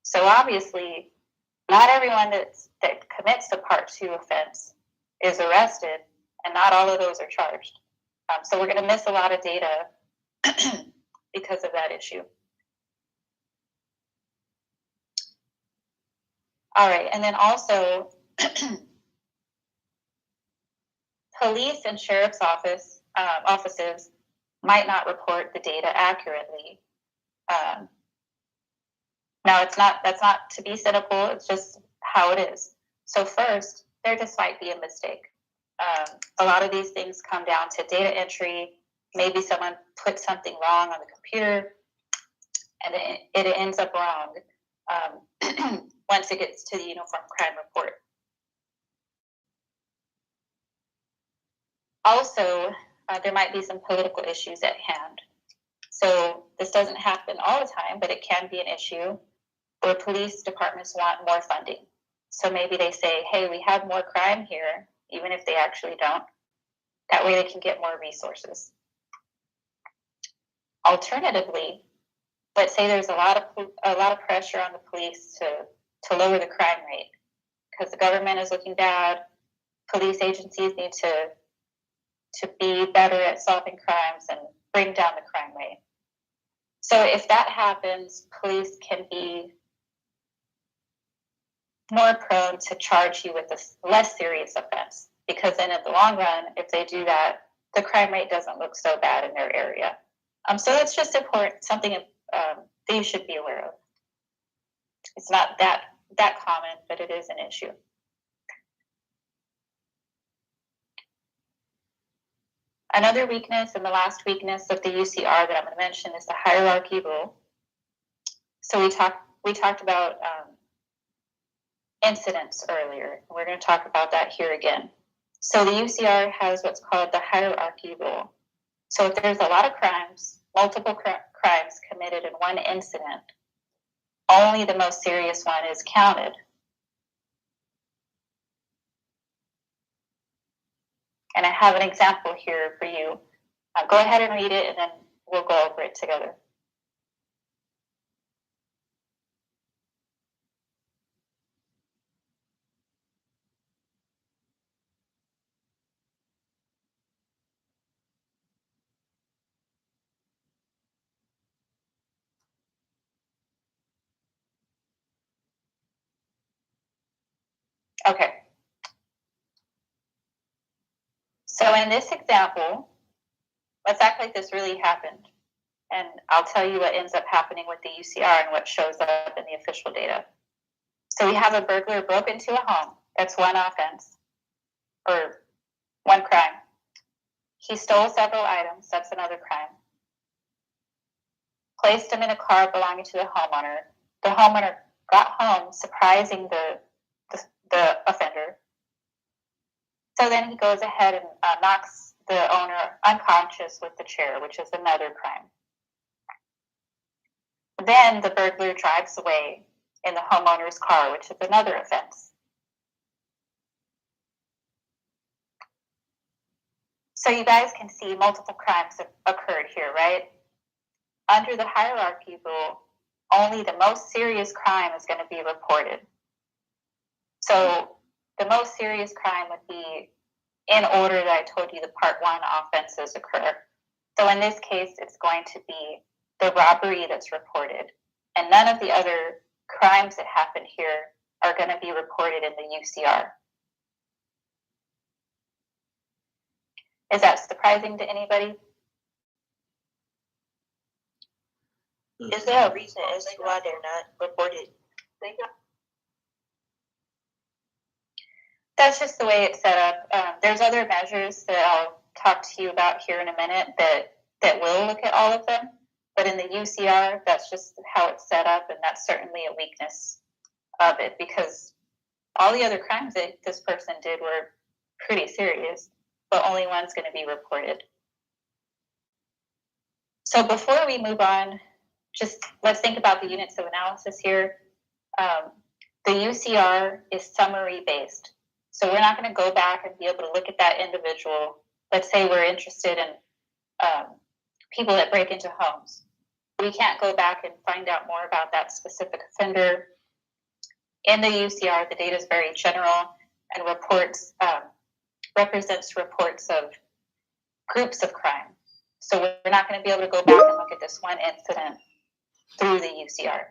So obviously, not everyone that commits the part 2 offense is arrested, and not all of those are charged. So we're going to miss a lot of data because of that issue. All right, and then also, police and sheriff's offices might not report the data accurately. Now, that's not to be cynical, it's just how it is. So first, there just might be a mistake. A lot of these things come down to data entry. Maybe someone put something wrong on the computer, and it ends up wrong once it gets to the Uniform Crime Report. Also, there might be some political issues at hand. So this doesn't happen all the time, but it can be an issue where police departments want more funding. So maybe they say, hey, we have more crime here, even if they actually don't. That way they can get more resources. Alternatively, let's say there's a lot of pressure on the police to lower the crime rate because the government is looking bad. Police agencies need to be better at solving crimes and bring down the crime rate. So if that happens, police can be more prone to charge you with a less serious offense, because then in the long run, if they do that, the crime rate doesn't look so bad in their area. So that's just important, something that you should be aware of. It's not that common, but it is an issue. Another weakness, and the last weakness of the UCR that I'm going to mention, is the hierarchy rule. So we talked about incidents earlier. We're going to talk about that here again. So the UCR has what's called the hierarchy rule. So if there's a lot of crimes, multiple crimes committed in one incident, only the most serious one is counted. And I have an example here for you. Go ahead and read it, and then we'll go over it together. Okay. So in this example, let's act like this really happened. And I'll tell you what ends up happening with the UCR and what shows up in the official data. So we have a burglar broke into a home. That's one offense, or one crime. He stole several items. That's another crime. Placed them in a car belonging to the homeowner. The homeowner got home, surprising the offender. So then he goes ahead and knocks the owner unconscious with the chair, which is another crime. Then the burglar drives away in the homeowner's car, which is another offense. So you guys can see multiple crimes have occurred here, right? Under the hierarchy rule, only the most serious crime is going to be reported. So the most serious crime would be in order that I told you the part 1 offenses occur. So in this case, it's going to be the robbery that's reported. And none of the other crimes that happened here are going to be reported in the UCR. Is that surprising to anybody? Is there a reason as to why they're not reported? That's just the way it's set up. There's other measures that I'll talk to you about here in a minute that will look at all of them. But in the UCR, that's just how it's set up, and that's certainly a weakness of it because all the other crimes that this person did were pretty serious, but only one's going to be reported. So before we move on, just let's think about the units of analysis here. The UCR is summary based. So we're not going to go back and be able to look at that individual. Let's say we're interested in people that break into homes. We can't go back and find out more about that specific offender. In the UCR, the data is very general and represents reports of groups of crime. So we're not going to be able to go back and look at this one incident through the UCR.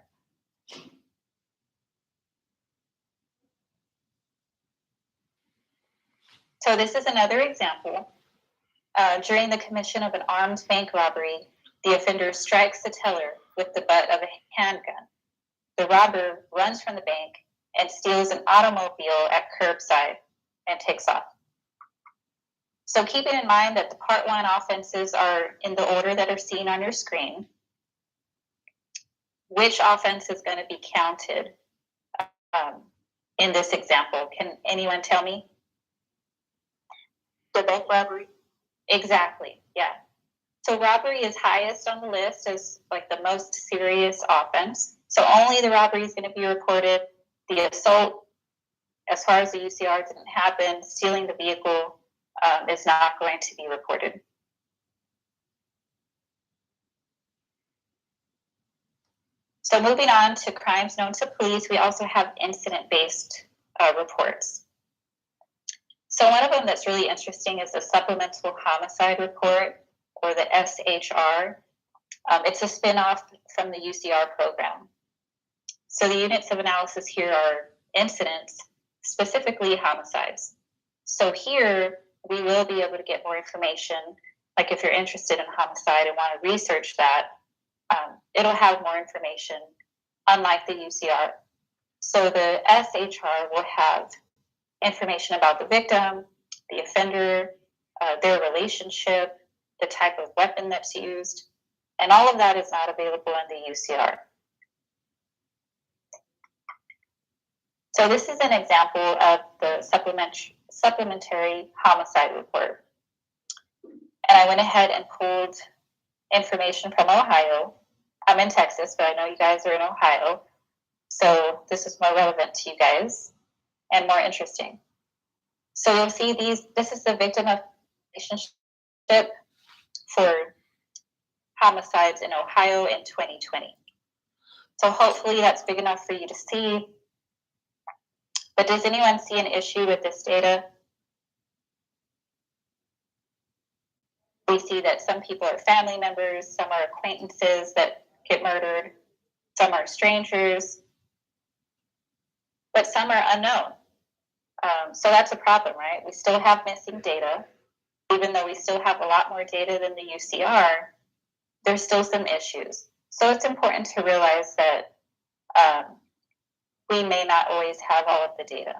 So this is another example. During the commission of an armed bank robbery, the offender strikes the teller with the butt of a handgun. The robber runs from the bank and steals an automobile at curbside and takes off. So keeping in mind that the Part 1 offenses are in the order that are seen on your screen, which offense is going to be counted in this example? Can anyone tell me? The bank robbery? Exactly, yeah. So robbery is highest on the list as like the most serious offense. So only the robbery is going to be reported. The assault, as far as the UCR didn't happen, stealing the vehicle is not going to be reported. So moving on to crimes known to police, we also have incident-based reports. So one of them that's really interesting is the Supplemental Homicide Report, or the SHR. It's a spinoff from the UCR program. So the units of analysis here are incidents, specifically homicides. So here we will be able to get more information. Like if you're interested in homicide and want to research that, it'll have more information, unlike the UCR. So the SHR will have information about the victim, the offender, their relationship, the type of weapon that's used, and all of that is not available in the UCR. So this is an example of the supplementary homicide report. And I went ahead and pulled information from Ohio. I'm in Texas, but I know you guys are in Ohio. So this is more relevant to you guys and more interesting. So you'll see this is the victim of relationship for homicides in Ohio in 2020. So hopefully that's big enough for you to see. But does anyone see an issue with this data? We see that some people are family members, some are acquaintances that get murdered, some are strangers, but some are unknown. So that's a problem, right? We still have missing data. Even though we still have a lot more data than the UCR, there's still some issues. So it's important to realize that we may not always have all of the data.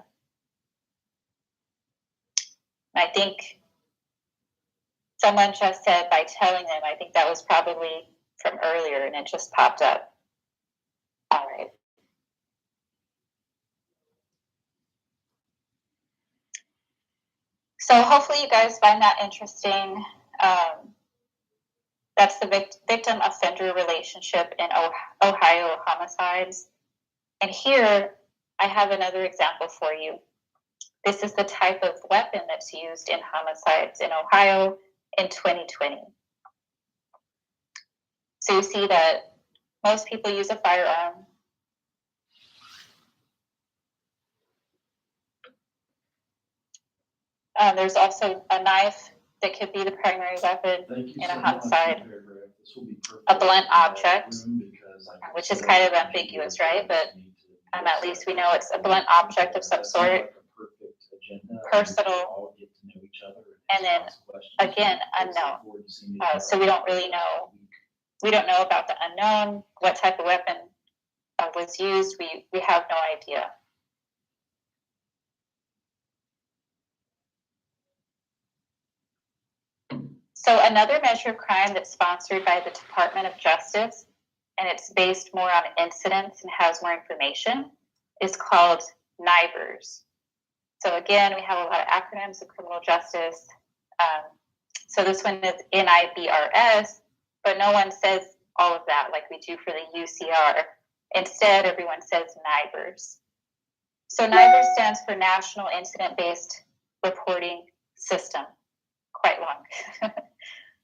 I think someone just said by telling them, I think that was probably from earlier and it just popped up. All right. So hopefully you guys find that interesting. That's the victim-offender relationship in Ohio homicides. And here I have another example for you. This is the type of weapon that's used in homicides in Ohio in 2020. So you see that most people use a firearm. There's also a knife that could be the primary weapon in a homicide. A blunt object, which is kind of ambiguous, right? But at least we know it's a blunt object of some sort. Personal And then again, unknown. So we don't really know. We don't know about the unknown, what type of weapon was used. We have no idea. So another measure of crime that's sponsored by the Department of Justice, and it's based more on incidents and has more information, is called NIBRS. So again, we have a lot of acronyms in criminal justice. So this one is NIBRS, but no one says all of that like we do for the UCR. Instead, everyone says NIBRS. So NIBRS stands for National Incident-Based Reporting System. Quite long.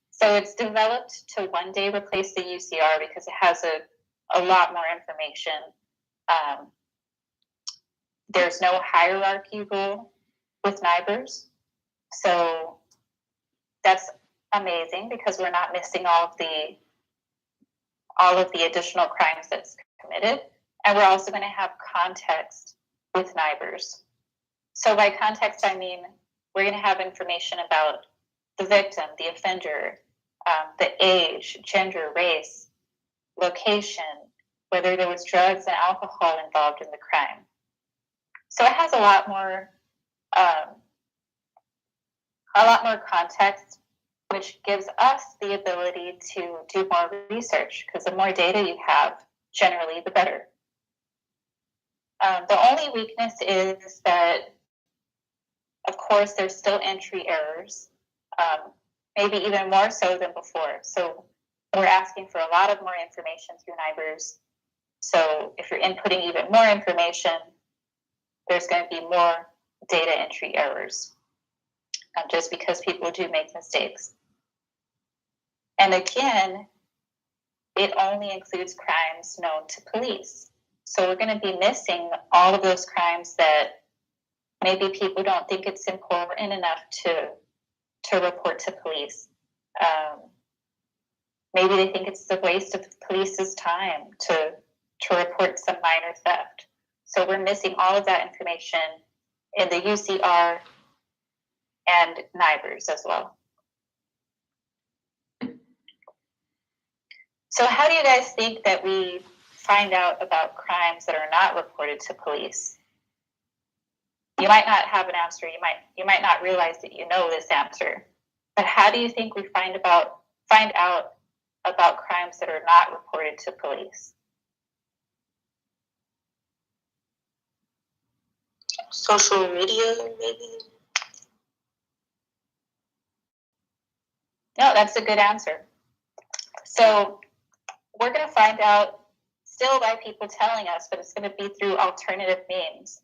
So it's developed to one day replace the UCR because it has a lot more information. There's no hierarchy rule with NIBRS. So that's amazing because we're not missing all of the additional crimes that's committed. And we're also going to have context with NIBRS. So by context, I mean we're going to have information about the victim, the offender, the age, gender, race, location, whether there was drugs and alcohol involved in the crime. So it has a lot more context, which gives us the ability to do more research, because the more data you have, generally, the better. The only weakness is that, of course, there's still entry errors, maybe even more so than before. So we're asking for a lot of more information through NIBRS. So if you're inputting even more information, there's going to be more data entry errors, just because people do make mistakes. And again, it only includes crimes known to police. So we're going to be missing all of those crimes that maybe people don't think it's important enough to report to police. Maybe they think it's a waste of the police's time to report some minor theft. So we're missing all of that information in the UCR and NIBRS as well. So how do you guys think that we find out about crimes that are not reported to police? You might not have an answer. You might not realize that you know this answer. But how do you think we find out about crimes that are not reported to police? Social media, maybe? No, that's a good answer. So we're going to find out still by people telling us, but it's going to be through alternative means.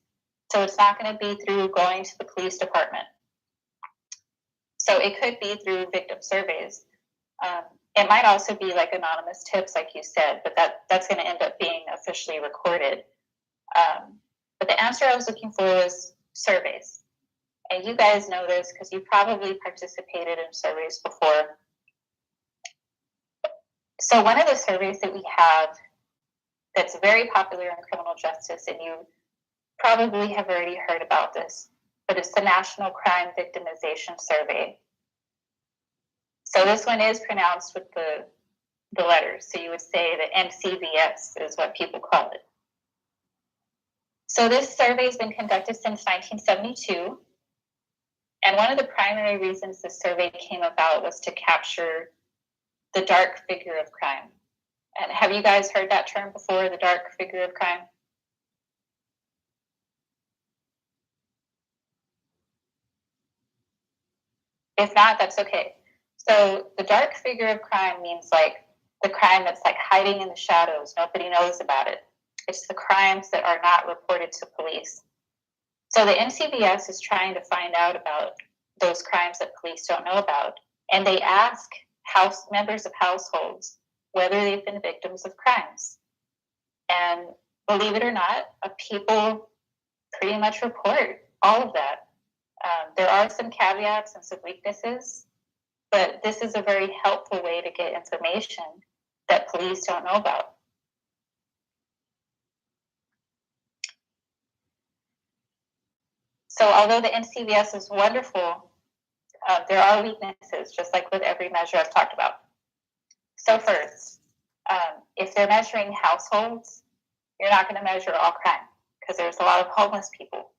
So it's not going to be through going to the police department. So it could be through victim surveys. It might also be like anonymous tips, like you said, but that's going to end up being officially recorded. But the answer I was looking for was surveys. And you guys know this because you probably participated in surveys before. So one of the surveys that we have that's very popular in criminal justice, and you probably have already heard about this, but it's the National Crime Victimization Survey. So this one is pronounced with the letters. So you would say the NCVS is what people call it. So this survey has been conducted since 1972. And one of the primary reasons this survey came about was to capture the dark figure of crime. And have you guys heard that term before, the dark figure of crime? If not, that's okay. So the dark figure of crime means like the crime that's like hiding in the shadows. Nobody knows about it. It's the crimes that are not reported to police. So the NCVS is trying to find out about those crimes that police don't know about. And they ask members of households whether they've been victims of crimes. And believe it or not, people pretty much report all of that. There are some caveats and some weaknesses, but this is a very helpful way to get information that police don't know about. So although the NCVS is wonderful There are weaknesses, just like with every measure I've talked about. So first, if they're measuring households, you're not going to measure all crime because there's a lot of homeless people,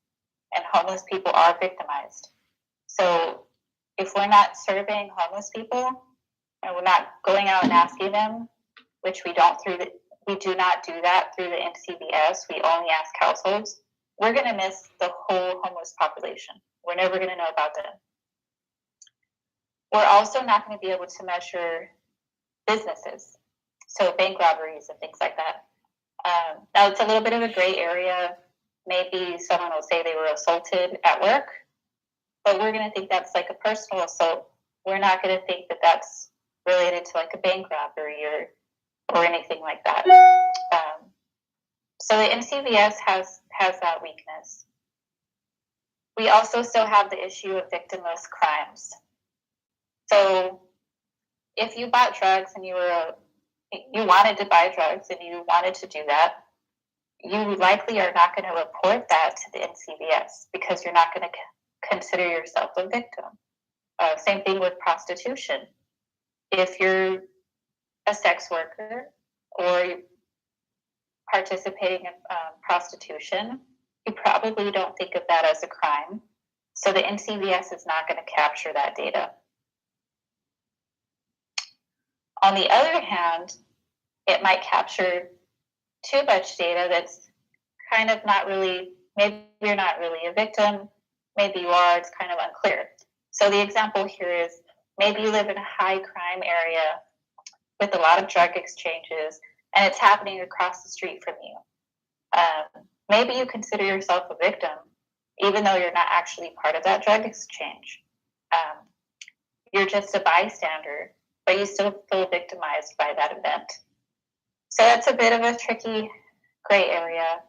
and homeless people are victimized. So if we're not surveying homeless people and we're not going out and asking them, which we do not do that through the NCBS, we only ask households, we're going to miss the whole homeless population. We're never going to know about them. We're also not going to be able to measure businesses, so bank robberies and things like that. Now, it's a little bit of a gray area. Maybe someone will say they were assaulted at work, but we're going to think that's like a personal assault. We're not going to think that that's related to like a bank robbery or anything like that. So the NCBS has that weakness. We also still have the issue of victimless crimes. So if you bought drugs and you wanted to buy drugs and you wanted to do that, you likely are not going to report that to the NCBS because you're not going to consider yourself a victim. Same thing with prostitution. If you're a sex worker or participating in prostitution, you probably don't think of that as a crime. So the NCBS is not going to capture that data. On the other hand, it might capture too much data that's kind of not really, maybe you're not really a victim, maybe you are, it's kind of unclear. So the example here is maybe you live in a high crime area with a lot of drug exchanges and it's happening across the street from you. Maybe you consider yourself a victim, even though you're not actually part of that drug exchange. You're just a bystander, but you still feel victimized by that event. So that's a bit of a tricky gray area.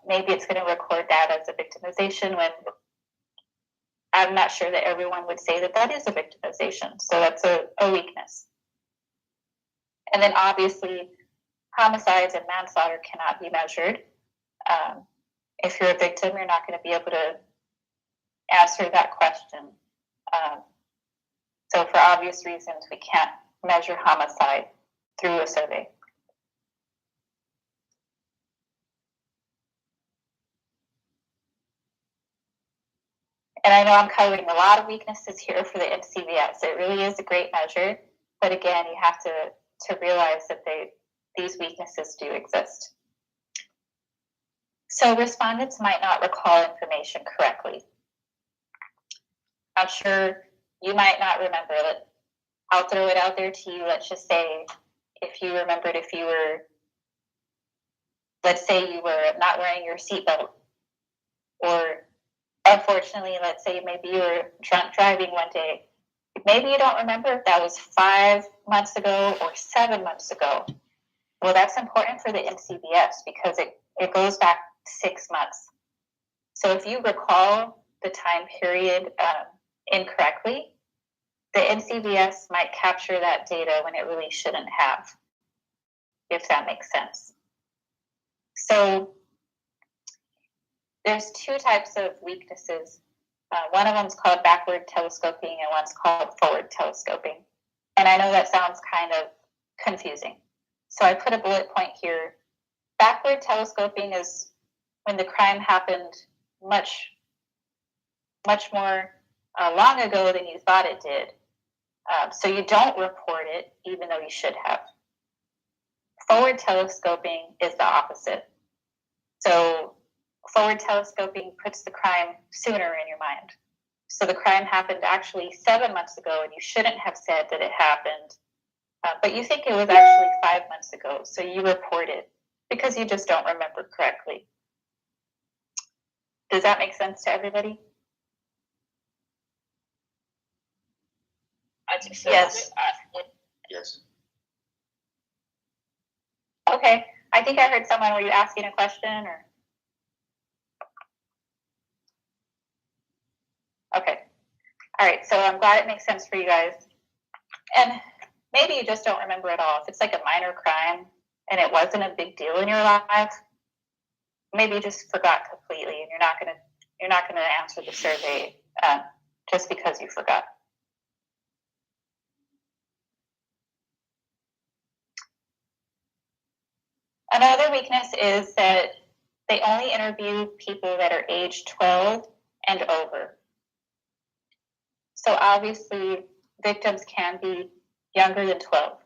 Maybe it's going to record that as a victimization when I'm not sure that everyone would say that that is a victimization. So that's a weakness. And then obviously, homicides and manslaughter cannot be measured. If you're a victim, you're not going to be able to answer that question. So for obvious reasons, we can't measure homicide through a survey. And I know I'm covering a lot of weaknesses here for the NCBS. It really is a great measure, but again, you have to realize that these weaknesses do exist. So respondents might not recall information correctly. I'm sure you might not remember it. I'll throw it out there to you. Let's just say if you remembered let's say you were not wearing your seatbelt, or unfortunately, let's say maybe you were drunk driving one day. Maybe you don't remember if that was 5 months ago or 7 months ago. Well, that's important for the NCBS because it goes back 6 months. So if you recall the time period incorrectly, the NCBS might capture that data when it really shouldn't have, if that makes sense. So there's two types of weaknesses. One of them is called backward telescoping and one's called forward telescoping. And I know that sounds kind of confusing. So I put a bullet point here. Backward telescoping is when the crime happened much more long ago than you thought it did. So you don't report it, even though you should have. Forward telescoping is the opposite. So forward telescoping puts the crime sooner in your mind. So the crime happened actually 7 months ago, and you shouldn't have said that it happened, but you think it was actually 5 months ago. So you report it because you just don't remember correctly. Does that make sense to everybody? I think so. Yes. Yes. Okay. I think I heard someone. Were you asking a question or? Okay. All right. So I'm glad it makes sense for you guys. And maybe you just don't remember at all. If it's like a minor crime and it wasn't a big deal in your life, maybe you just forgot completely, and you're not gonna answer the survey just because you forgot. Another weakness is that they only interview people that are age 12 and over. So obviously, victims can be younger than 12.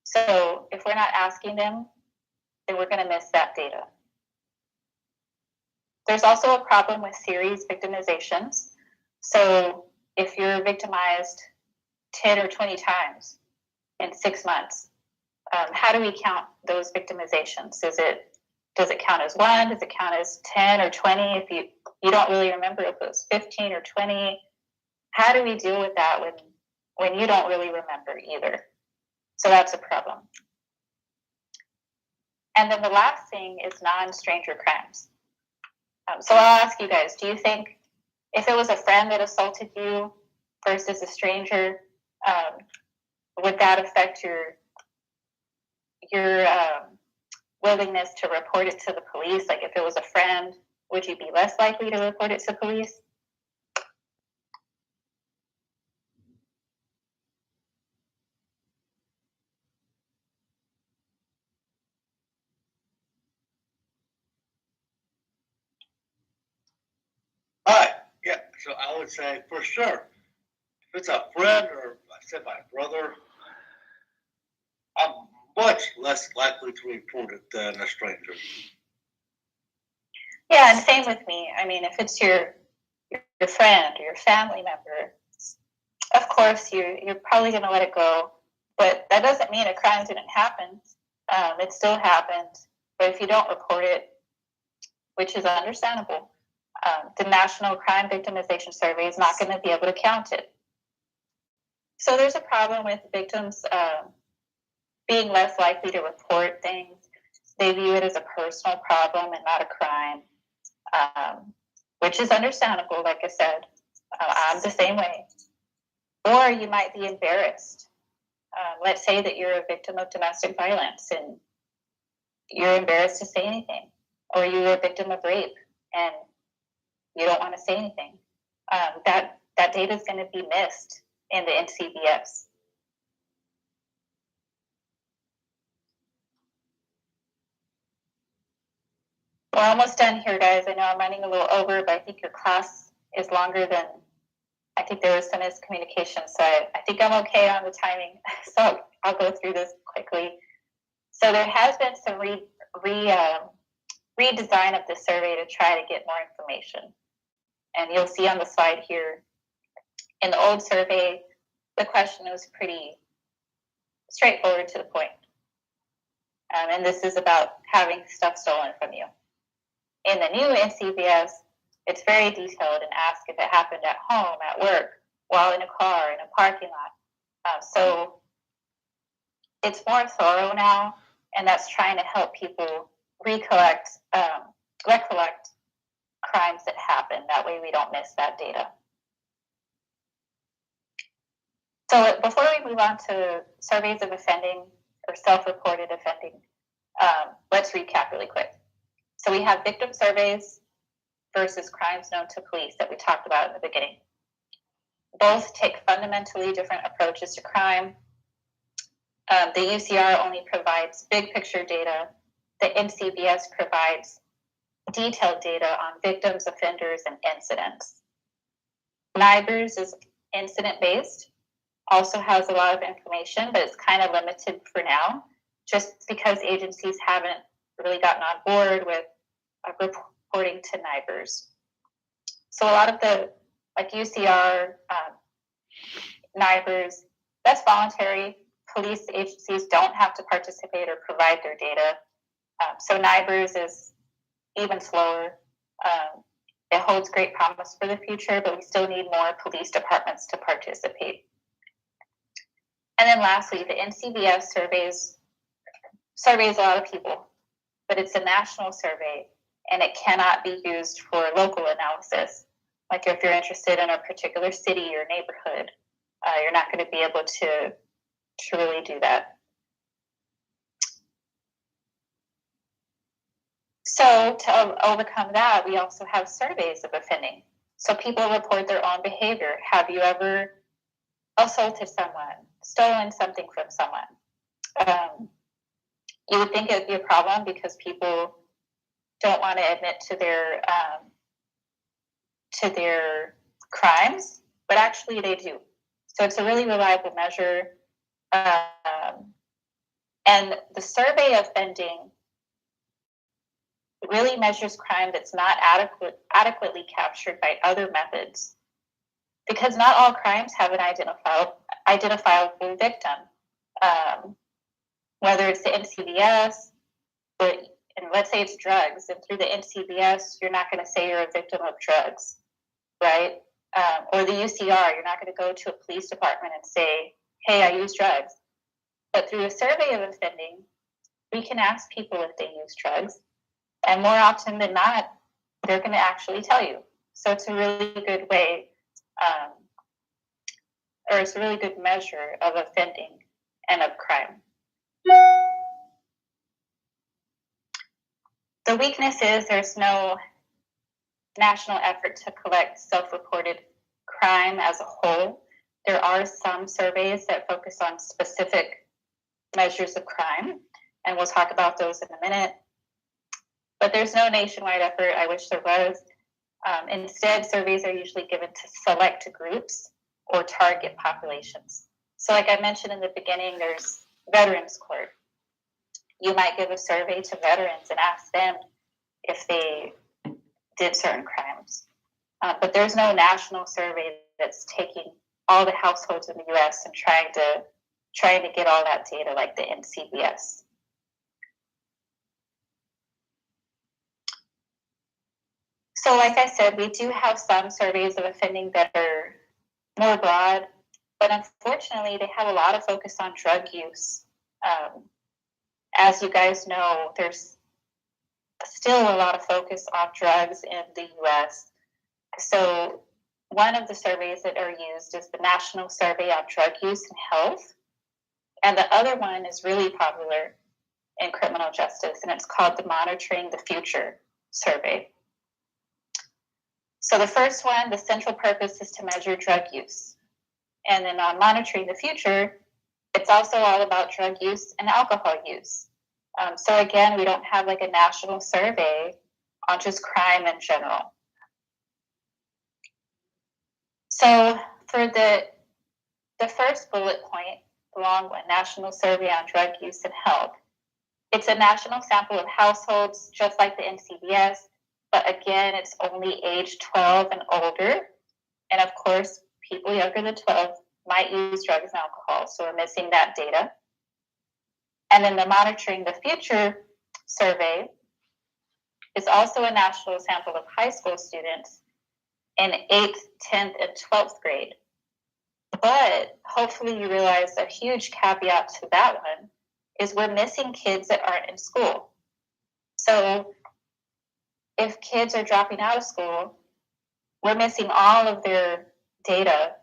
So if we're not asking them, then we're going to miss that data. There's also a problem with series victimizations. So if you're victimized 10 or 20 times in 6 months, how do we count those victimizations? Does it count as 1? Does it count as 10 or 20? If you don't really remember if it was 15 or 20, how do we deal with that when you don't really remember either? So that's a problem. And then the last thing is non-stranger crimes. So I'll ask you guys, do you think if it was a friend that assaulted you versus a stranger, would that affect your willingness to report it to the police? Like if it was a friend, would you be less likely to report it to police? Hi, yeah, so I would say for sure, if it's a friend or I said my brother, I'm much less likely to report it than a stranger. Yeah, and same with me. I mean, if it's your friend or your family member, of course you're probably going to let it go. But that doesn't mean a crime didn't happen. It still happened. But if you don't report it, which is understandable, the National Crime Victimization Survey is not going to be able to count it. So there's a problem with victims being less likely to report things. They view it as a personal problem and not a crime, which is understandable, like I said. I'm the same way. Or you might be embarrassed. Let's say that you're a victim of domestic violence and you're embarrassed to say anything. Or you're a victim of rape and you don't want to say anything. That data is going to be missed in the NCBS. We're almost done here, guys. I know I'm running a little over, but I think your class is longer than, I think there was some miscommunication. So I think I'm okay on the timing. So I'll go through this quickly. So there has been some redesign of the survey to try to get more information. And you'll see on the slide here, in the old survey, the question was pretty straightforward to the point. And this is about having stuff stolen from you. In the new NCBS, it's very detailed and asks if it happened at home, at work, while in a car, in a parking lot. So it's more thorough now, and that's trying to help people recollect crimes that happen. That way we don't miss that data. So before we move on to surveys of offending or self-reported offending, let's recap really quick. So we have victim surveys versus crimes known to police that we talked about in the beginning. Both take fundamentally different approaches to crime. The UCR only provides big picture data. The NCBS provides detailed data on victims, offenders, and incidents. NIBRS is incident-based, also has a lot of information, but it's kind of limited for now, just because agencies haven't really gotten on board with reporting to NIBRS. So a lot of the, like UCR, NIBRS, that's voluntary. Police agencies don't have to participate or provide their data. So NIBRS is even slower. It holds great promise for the future, but we still need more police departments to participate. And then lastly, the NCBS surveys a lot of people, but it's a national survey and it cannot be used for local analysis. Like if you're interested in a particular city or neighborhood, you're not going to be able to really do that. So to overcome that, we also have surveys of offending. So people report their own behavior. Have you ever assaulted someone, stolen something from someone? You would think it would be a problem because people don't want to admit to their crimes, but actually they do. So it's a really reliable measure. And the survey of offending really measures crime that's not adequately captured by other methods, because not all crimes have an identifiable victim. Whether it's the NCBS, and let's say it's drugs, and through the NCBS, you're not going to say you're a victim of drugs, right? Or the UCR, you're not going to go to a police department and say, hey, I use drugs. But through a survey of offending, we can ask people if they use drugs, and more often than not, they're going to actually tell you. So it's a really good way, or it's a really good measure of offending and of crime. The weakness is there's no national effort to collect self-reported crime as a whole. There are some surveys that focus on specific measures of crime, and we'll talk about those in a minute. But there's no nationwide effort. I wish there was. Instead, surveys are usually given to select groups or target populations. So like I mentioned in the beginning, there's Veterans Court. You might give a survey to veterans and ask them if they did certain crimes. But there's no national survey that's taking all the households in the US and trying to get all that data like the NCBS. So like I said, we do have some surveys of offending that are more broad, but unfortunately they have a lot of focus on drug use. As you guys know, there's still a lot of focus on drugs in the US. So one of the surveys that are used is the National Survey on Drug Use and Health. And the other one is really popular in criminal justice, and it's called the Monitoring the Future survey. So the first one, the central purpose is to measure drug use. And then on Monitoring the Future, it's also all about drug use and alcohol use. So again, we don't have like a national survey on just crime in general. So for the first bullet point, the long one, National Survey on Drug Use and Health, it's a national sample of households, just like the NCBS, but again, it's only age 12 and older. And of course, people younger than 12 might use drugs and alcohol, so we're missing that data. And then the Monitoring the Future survey is also a national sample of high school students in 8th, 10th, and 12th grade. But hopefully you realize a huge caveat to that one is we're missing kids that aren't in school. So if kids are dropping out of school, we're missing all of their data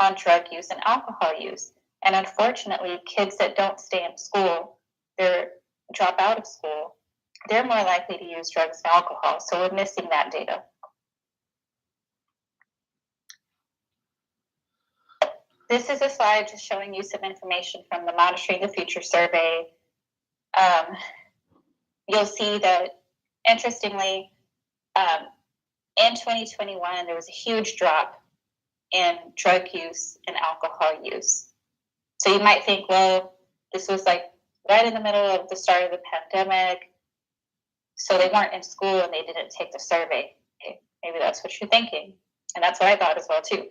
on drug use and alcohol use. And unfortunately, kids that don't stay in school, they drop out of school, they're more likely to use drugs and alcohol. So we're missing that data. This is a slide just showing you some information from the Monitoring the Future survey. You'll see that, interestingly, in 2021, there was a huge drop in drug use and alcohol use. So you might think, well, this was like right in the middle of the start of the pandemic, so they weren't in school and they didn't take the survey. Okay, maybe that's what you're thinking, and that's what I thought as well too.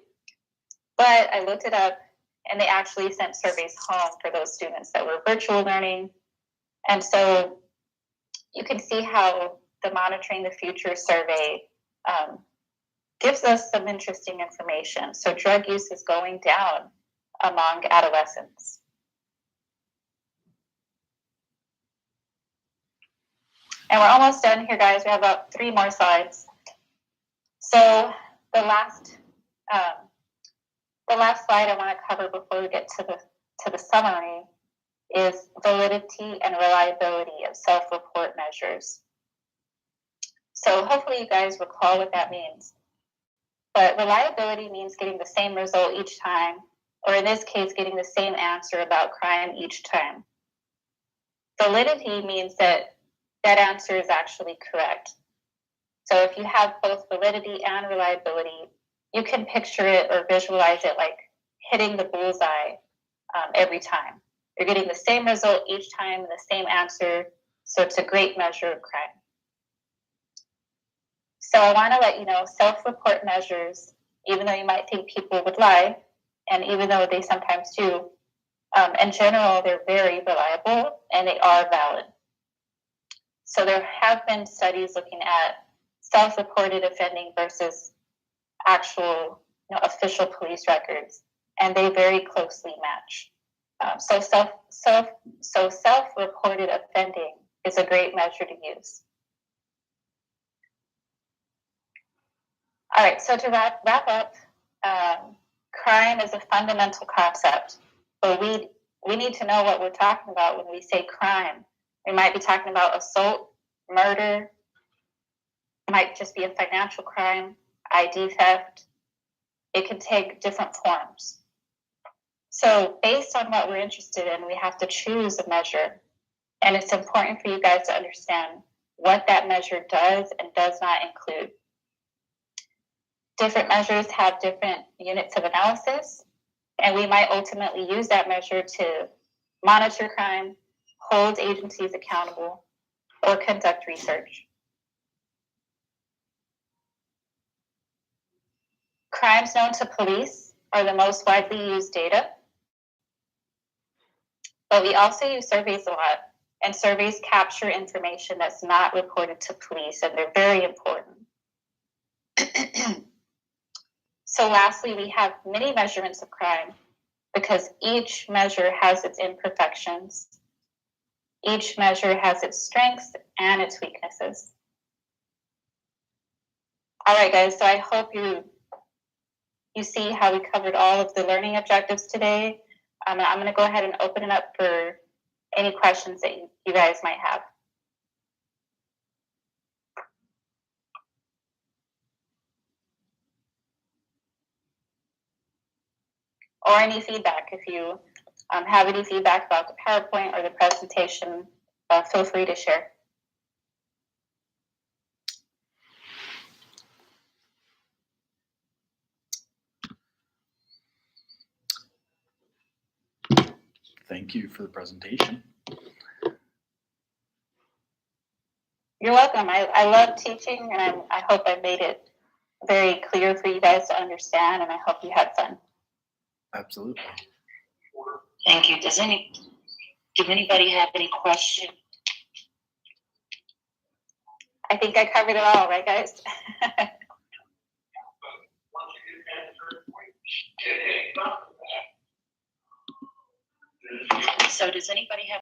But I looked it up, and they actually sent surveys home for those students that were virtual learning. And so you can see how the Monitoring the Future survey gives us some interesting information. So drug use is going down among adolescents. And we're almost done here, guys. We have about 3 more slides. So the last slide I want to cover before we get to the summary is validity and reliability of self-report measures. So hopefully you guys recall what that means. But reliability means getting the same result each time, or in this case, getting the same answer about crime each time. Validity means that that answer is actually correct. So if you have both validity and reliability, you can picture it or visualize it like hitting the bullseye every time. You're getting the same result each time, the same answer, so it's a great measure of crime. So I want to let you know, self-report measures, even though you might think people would lie, and even though they sometimes do, in general, they're very reliable and they are valid. So there have been studies looking at self-reported offending versus actual, official police records, and they very closely match. So self-reported offending is a great measure to use. All right, so to wrap up, crime is a fundamental concept, but we need to know what we're talking about when we say crime. We might be talking about assault, murder, it might just be a financial crime, ID theft. It can take different forms. So based on what we're interested in, we have to choose a measure. And it's important for you guys to understand what that measure does and does not include. Different measures have different units of analysis, and we might ultimately use that measure to monitor crime, hold agencies accountable, or conduct research. Crimes known to police are the most widely used data, but we also use surveys a lot, and surveys capture information that's not reported to police, and they're very important. So lastly, we have many measurements of crime because each measure has its imperfections. Each measure has its strengths and its weaknesses. All right, guys, so I hope you see how we covered all of the learning objectives today. I'm going to go ahead and open it up for any questions that you guys might have. Or any feedback. If you have any feedback about the PowerPoint or the presentation, feel free to share. Thank you for the presentation. You're welcome. I love teaching, and I hope I made it very clear for you guys to understand, and I hope you had fun. Absolutely. Thank you. Does anybody have any questions? I think I covered it all, right, guys? So does anybody have